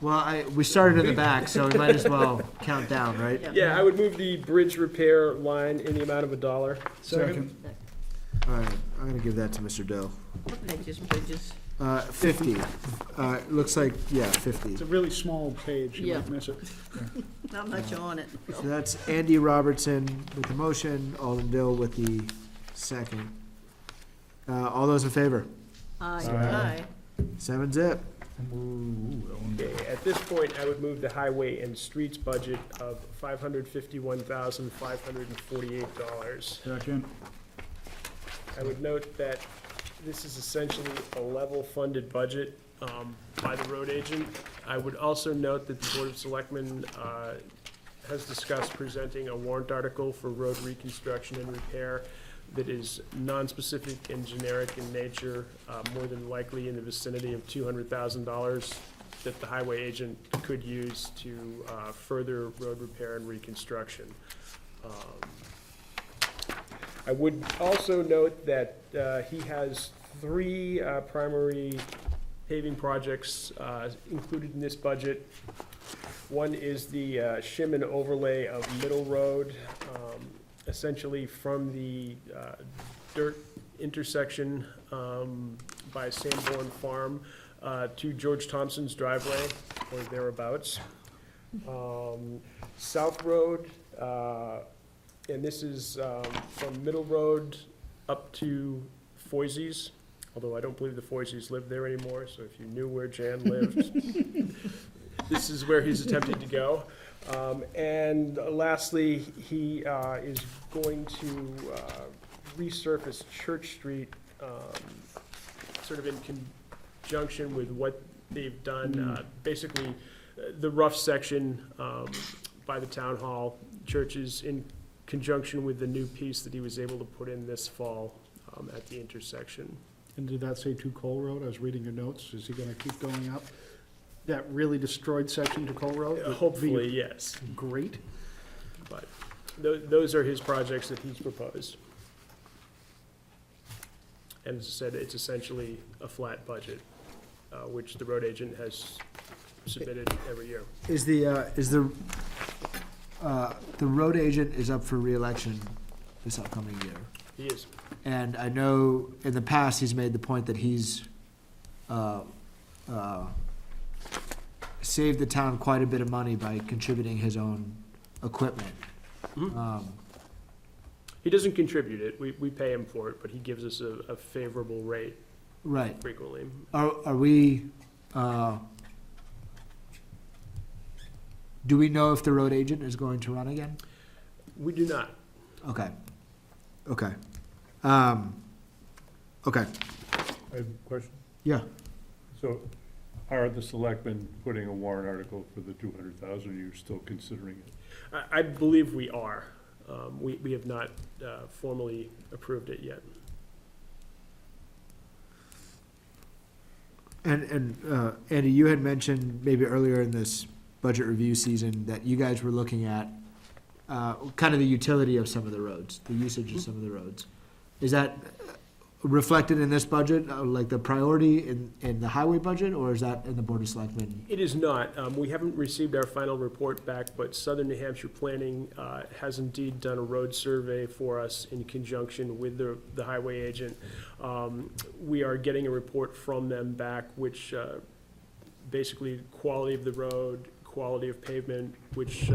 Well, we started in the back, so we might as well count down, right? Yeah, I would move the bridge repair line in the amount of $1. Second. All right, I'm gonna give that to Mr. Dill. What pages, bridges? 50. Looks like, yeah, 50. It's a really small page, you Yeah. might miss it. Not much on it. So that's Andy Robertson with the motion, Alden Dill with the second. All those in favor? Aye. 7-0. Okay, at this point, I would move the highway and streets budget of $551,548. Second. I would note that this is essentially a level-funded budget by the road agent. I would also note that the Board of Selectmen has discussed presenting a warrant article for road reconstruction and repair that is non-specific and generic in nature, more than likely in the vicinity of $200,000 that the highway agent could use to further road repair and reconstruction. I would also note that he has 3 primary paving projects included in this budget. One is the shim and overlay of Middle Road, essentially from the dirt intersection by Sanborn Farm to George Thompson's driveway or thereabouts. South Road, and this is from Middle Road up to Foisey's, although I don't believe the Foiseys live there anymore, so if you knew where Jan lived, this is where he's attempting to go. And lastly, he is going to resurface Church Street, sort of in conjunction with what they've done. Basically, the rough section by the town hall, churches in conjunction with the new piece that he was able to put in this fall at the intersection. And did that say to Cole Road? I was reading your notes. Is he gonna keep going up that really destroyed section to Cole Road? Hopefully, yes, Great. but those are his projects that he's proposed. And as I said, it's essentially a flat budget, which the road agent has submitted every year. Is the road agent is up for reelection this upcoming year? He is. And I know in the past, he's made the point that he's saved the town quite a bit of money by contributing his own equipment. He doesn't contribute it, we pay him for it, but he gives us a favorable rate Right. frequently. Are we, do we know if the road agent is going to run again? We do not. Okay. Okay. Okay. I have a question. Yeah. So are the selectmen putting a warrant article for the 200,000? Are you still considering it? I believe we are. We have not formally approved it yet. And Andy, you had mentioned maybe earlier in this budget review season that you guys were looking at kind of the utility of some of the roads, the usage of some of the roads. Is that reflected in this budget, like the priority in the highway budget, or is that in the Board of Selectmen? It is not. We haven't received our final report back, but Southern New Hampshire Planning has indeed done a road survey for us in conjunction with the highway agent. We are getting a report from them back, which basically quality of the road, quality of pavement, which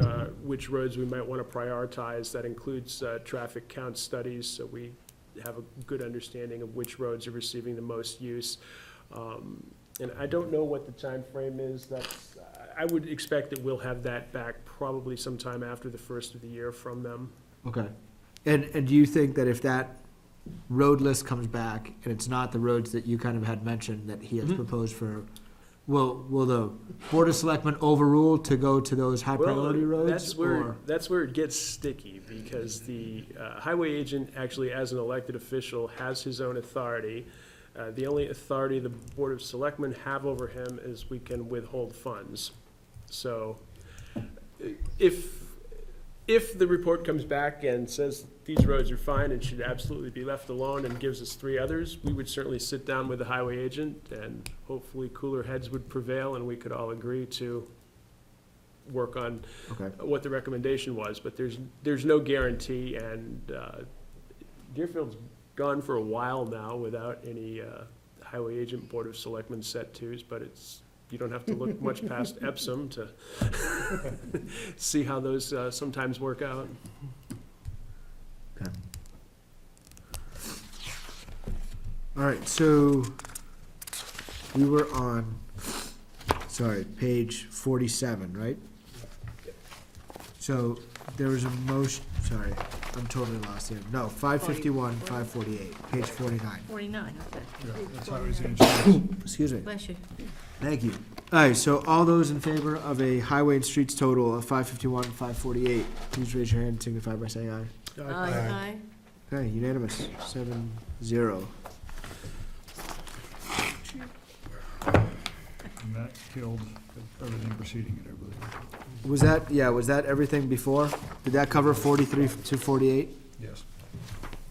roads we might want to prioritize. That includes traffic count studies, so we have a good understanding of which roads are receiving the most use. And I don't know what the time frame is. I would expect that we'll have that back probably sometime after the first of the year from them. Okay. And do you think that if that road list comes back and it's not the roads that you kind of had mentioned that he has proposed for, will the Board of Selectmen overrule to go to those high priority roads? That's where it gets sticky, because the highway agent actually, as an elected official, has his own authority. The only authority the Board of Selectmen have over him is we can withhold funds. So if If the report comes back and says these roads are fine and should absolutely be left alone and gives us 3 others, we would certainly sit down with the highway agent and hopefully cooler heads would prevail and we could all agree to work on Okay. what the recommendation was, but there's no guarantee, and Deerfield's gone for a while now without any highway agent, Board of Selectmen set twos, but you don't have to look much past Epsom to see how those sometimes work out. Okay. All right, so we were on, page 47, right? So there was a motion, sorry, I'm totally lost here. No, 551, 548, page 49. 49, okay. Yeah, that's how it's insurance. Excuse me. Bless you. Thank you. All right, so all those in favor of a highway and streets total of 551 and 548, please raise your hand and signify by saying aye. Aye. Okay, unanimous, 7-0. And that killed everything preceding it, I believe. Was that everything before? Did that cover 43 to 48? Yes.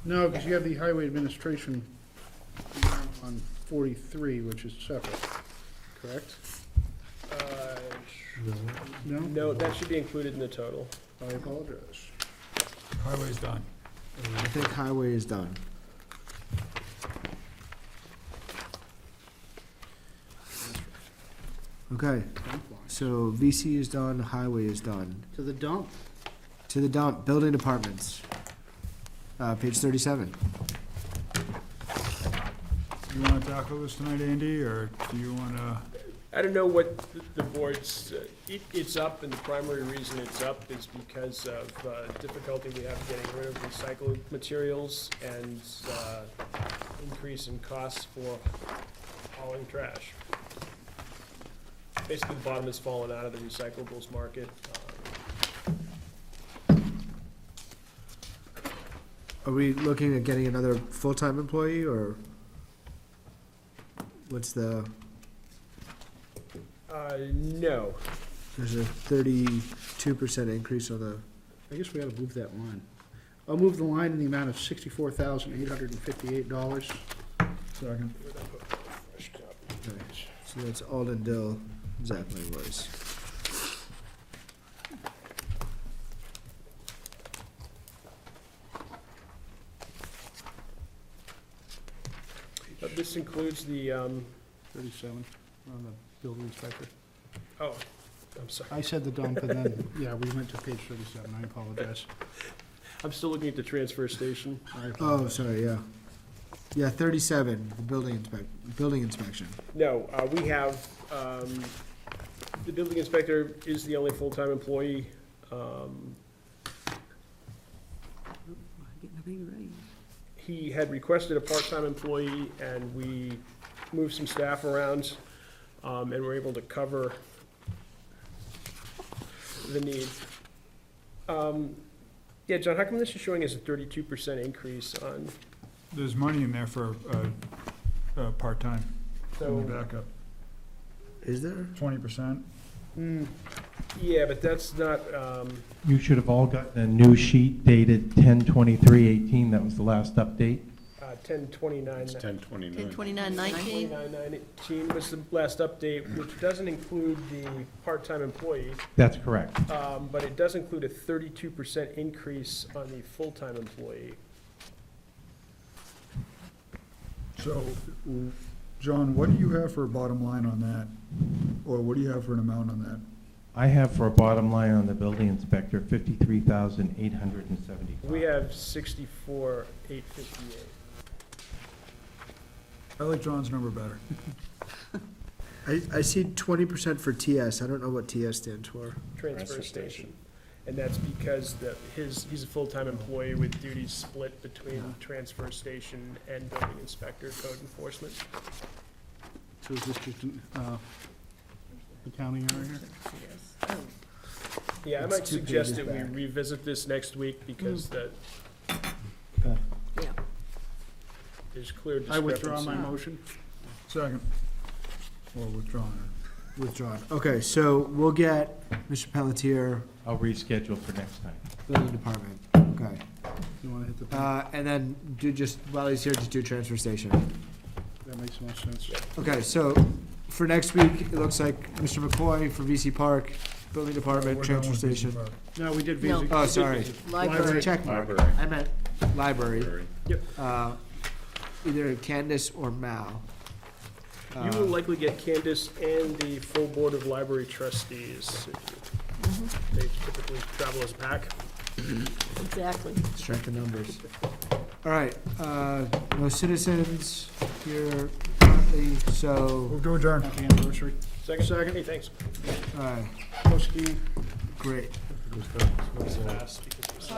No, because you have the highway administration on 43, which is separate, correct? No? No, that should be included in the total. I apologize. Highway's done. I think highway is done. Okay, so VC is done, highway is done. To the dump. To the dump, building departments. Page 37. You wanna tackle this tonight, Andy, or do you wanna? I don't know what the board's, it's up, and the primary reason it's up is because of difficulty we have getting rid of recycled materials and increase in costs for hauling trash. Basically, the bottom has fallen out of the recyclables market. Are we looking at getting another full-time employee, or what's the, No. there's a 32% increase on the, I guess we ought to move that line. I'll move the line in the amount of $64,858. Second. okay, so that's Alden Dill, Zach Langlois. This includes the, 37 on the building inspector. oh, I'm sorry. I said the dump, and then, yeah, we went to page 37, I apologize. I'm still looking at the transfer station. I Oh, apologize. sorry, yeah. Yeah, 37, the building inspection. No, we have, the building inspector is the only full-time employee. Getting a big raise. He had requested a part-time employee, and we moved some staff around, and were able to cover the need. Yeah, John, how come this is showing us a 32% increase on, There's money in there for, part-time, in so, the backup, Is there? 20%. yeah, but that's not, You should have all gotten a new sheet dated 10/23/18. That was the last update. 10/29. It's 10/29. 10/29/19. 10/29/19 was the last update, which doesn't include the part-time employee, That's correct. but it does include a 32% increase on the full-time employee. So, John, what do you have for a bottom line on that? Or what do you have for an amount on that? I have for a bottom line on the building inspector, $53,875. We have 64,858. I like John's number better. I see 20% for TS. I don't know what TS stands for. Transfer station. And that's because he's a full-time employee with duties split between transfer station and building inspector code enforcement. So is this just an accounting error here? Yeah, I It's might 2 suggest pages that we back. revisit this next week because Okay. Yeah. there's clear I discrepancy. withdraw my motion. Second. Or withdrawn. withdrawn. Okay, so we'll get Mr. Pelletier, I'll reschedule for next time. building department, okay. You wanna hit the, And then do just, while he's here, just do transfer station. that makes more sense. Okay, so for next week, it looks like Mr. McCoy for VC Park, building department, We're done transfer with station. VC Park. No, we did No. VC. Oh, sorry. Library. Check mark. Library. I meant library. Yep. Either Candace or Mal. You will likely get Candace and the full board of library trustees. They typically travel as a pack. Exactly. Strength in numbers. All right, no citizens here currently, so, Move to adjourn. Happy anniversary. Second. Hey, thanks. all right, Post-ski. great. Pass because it was-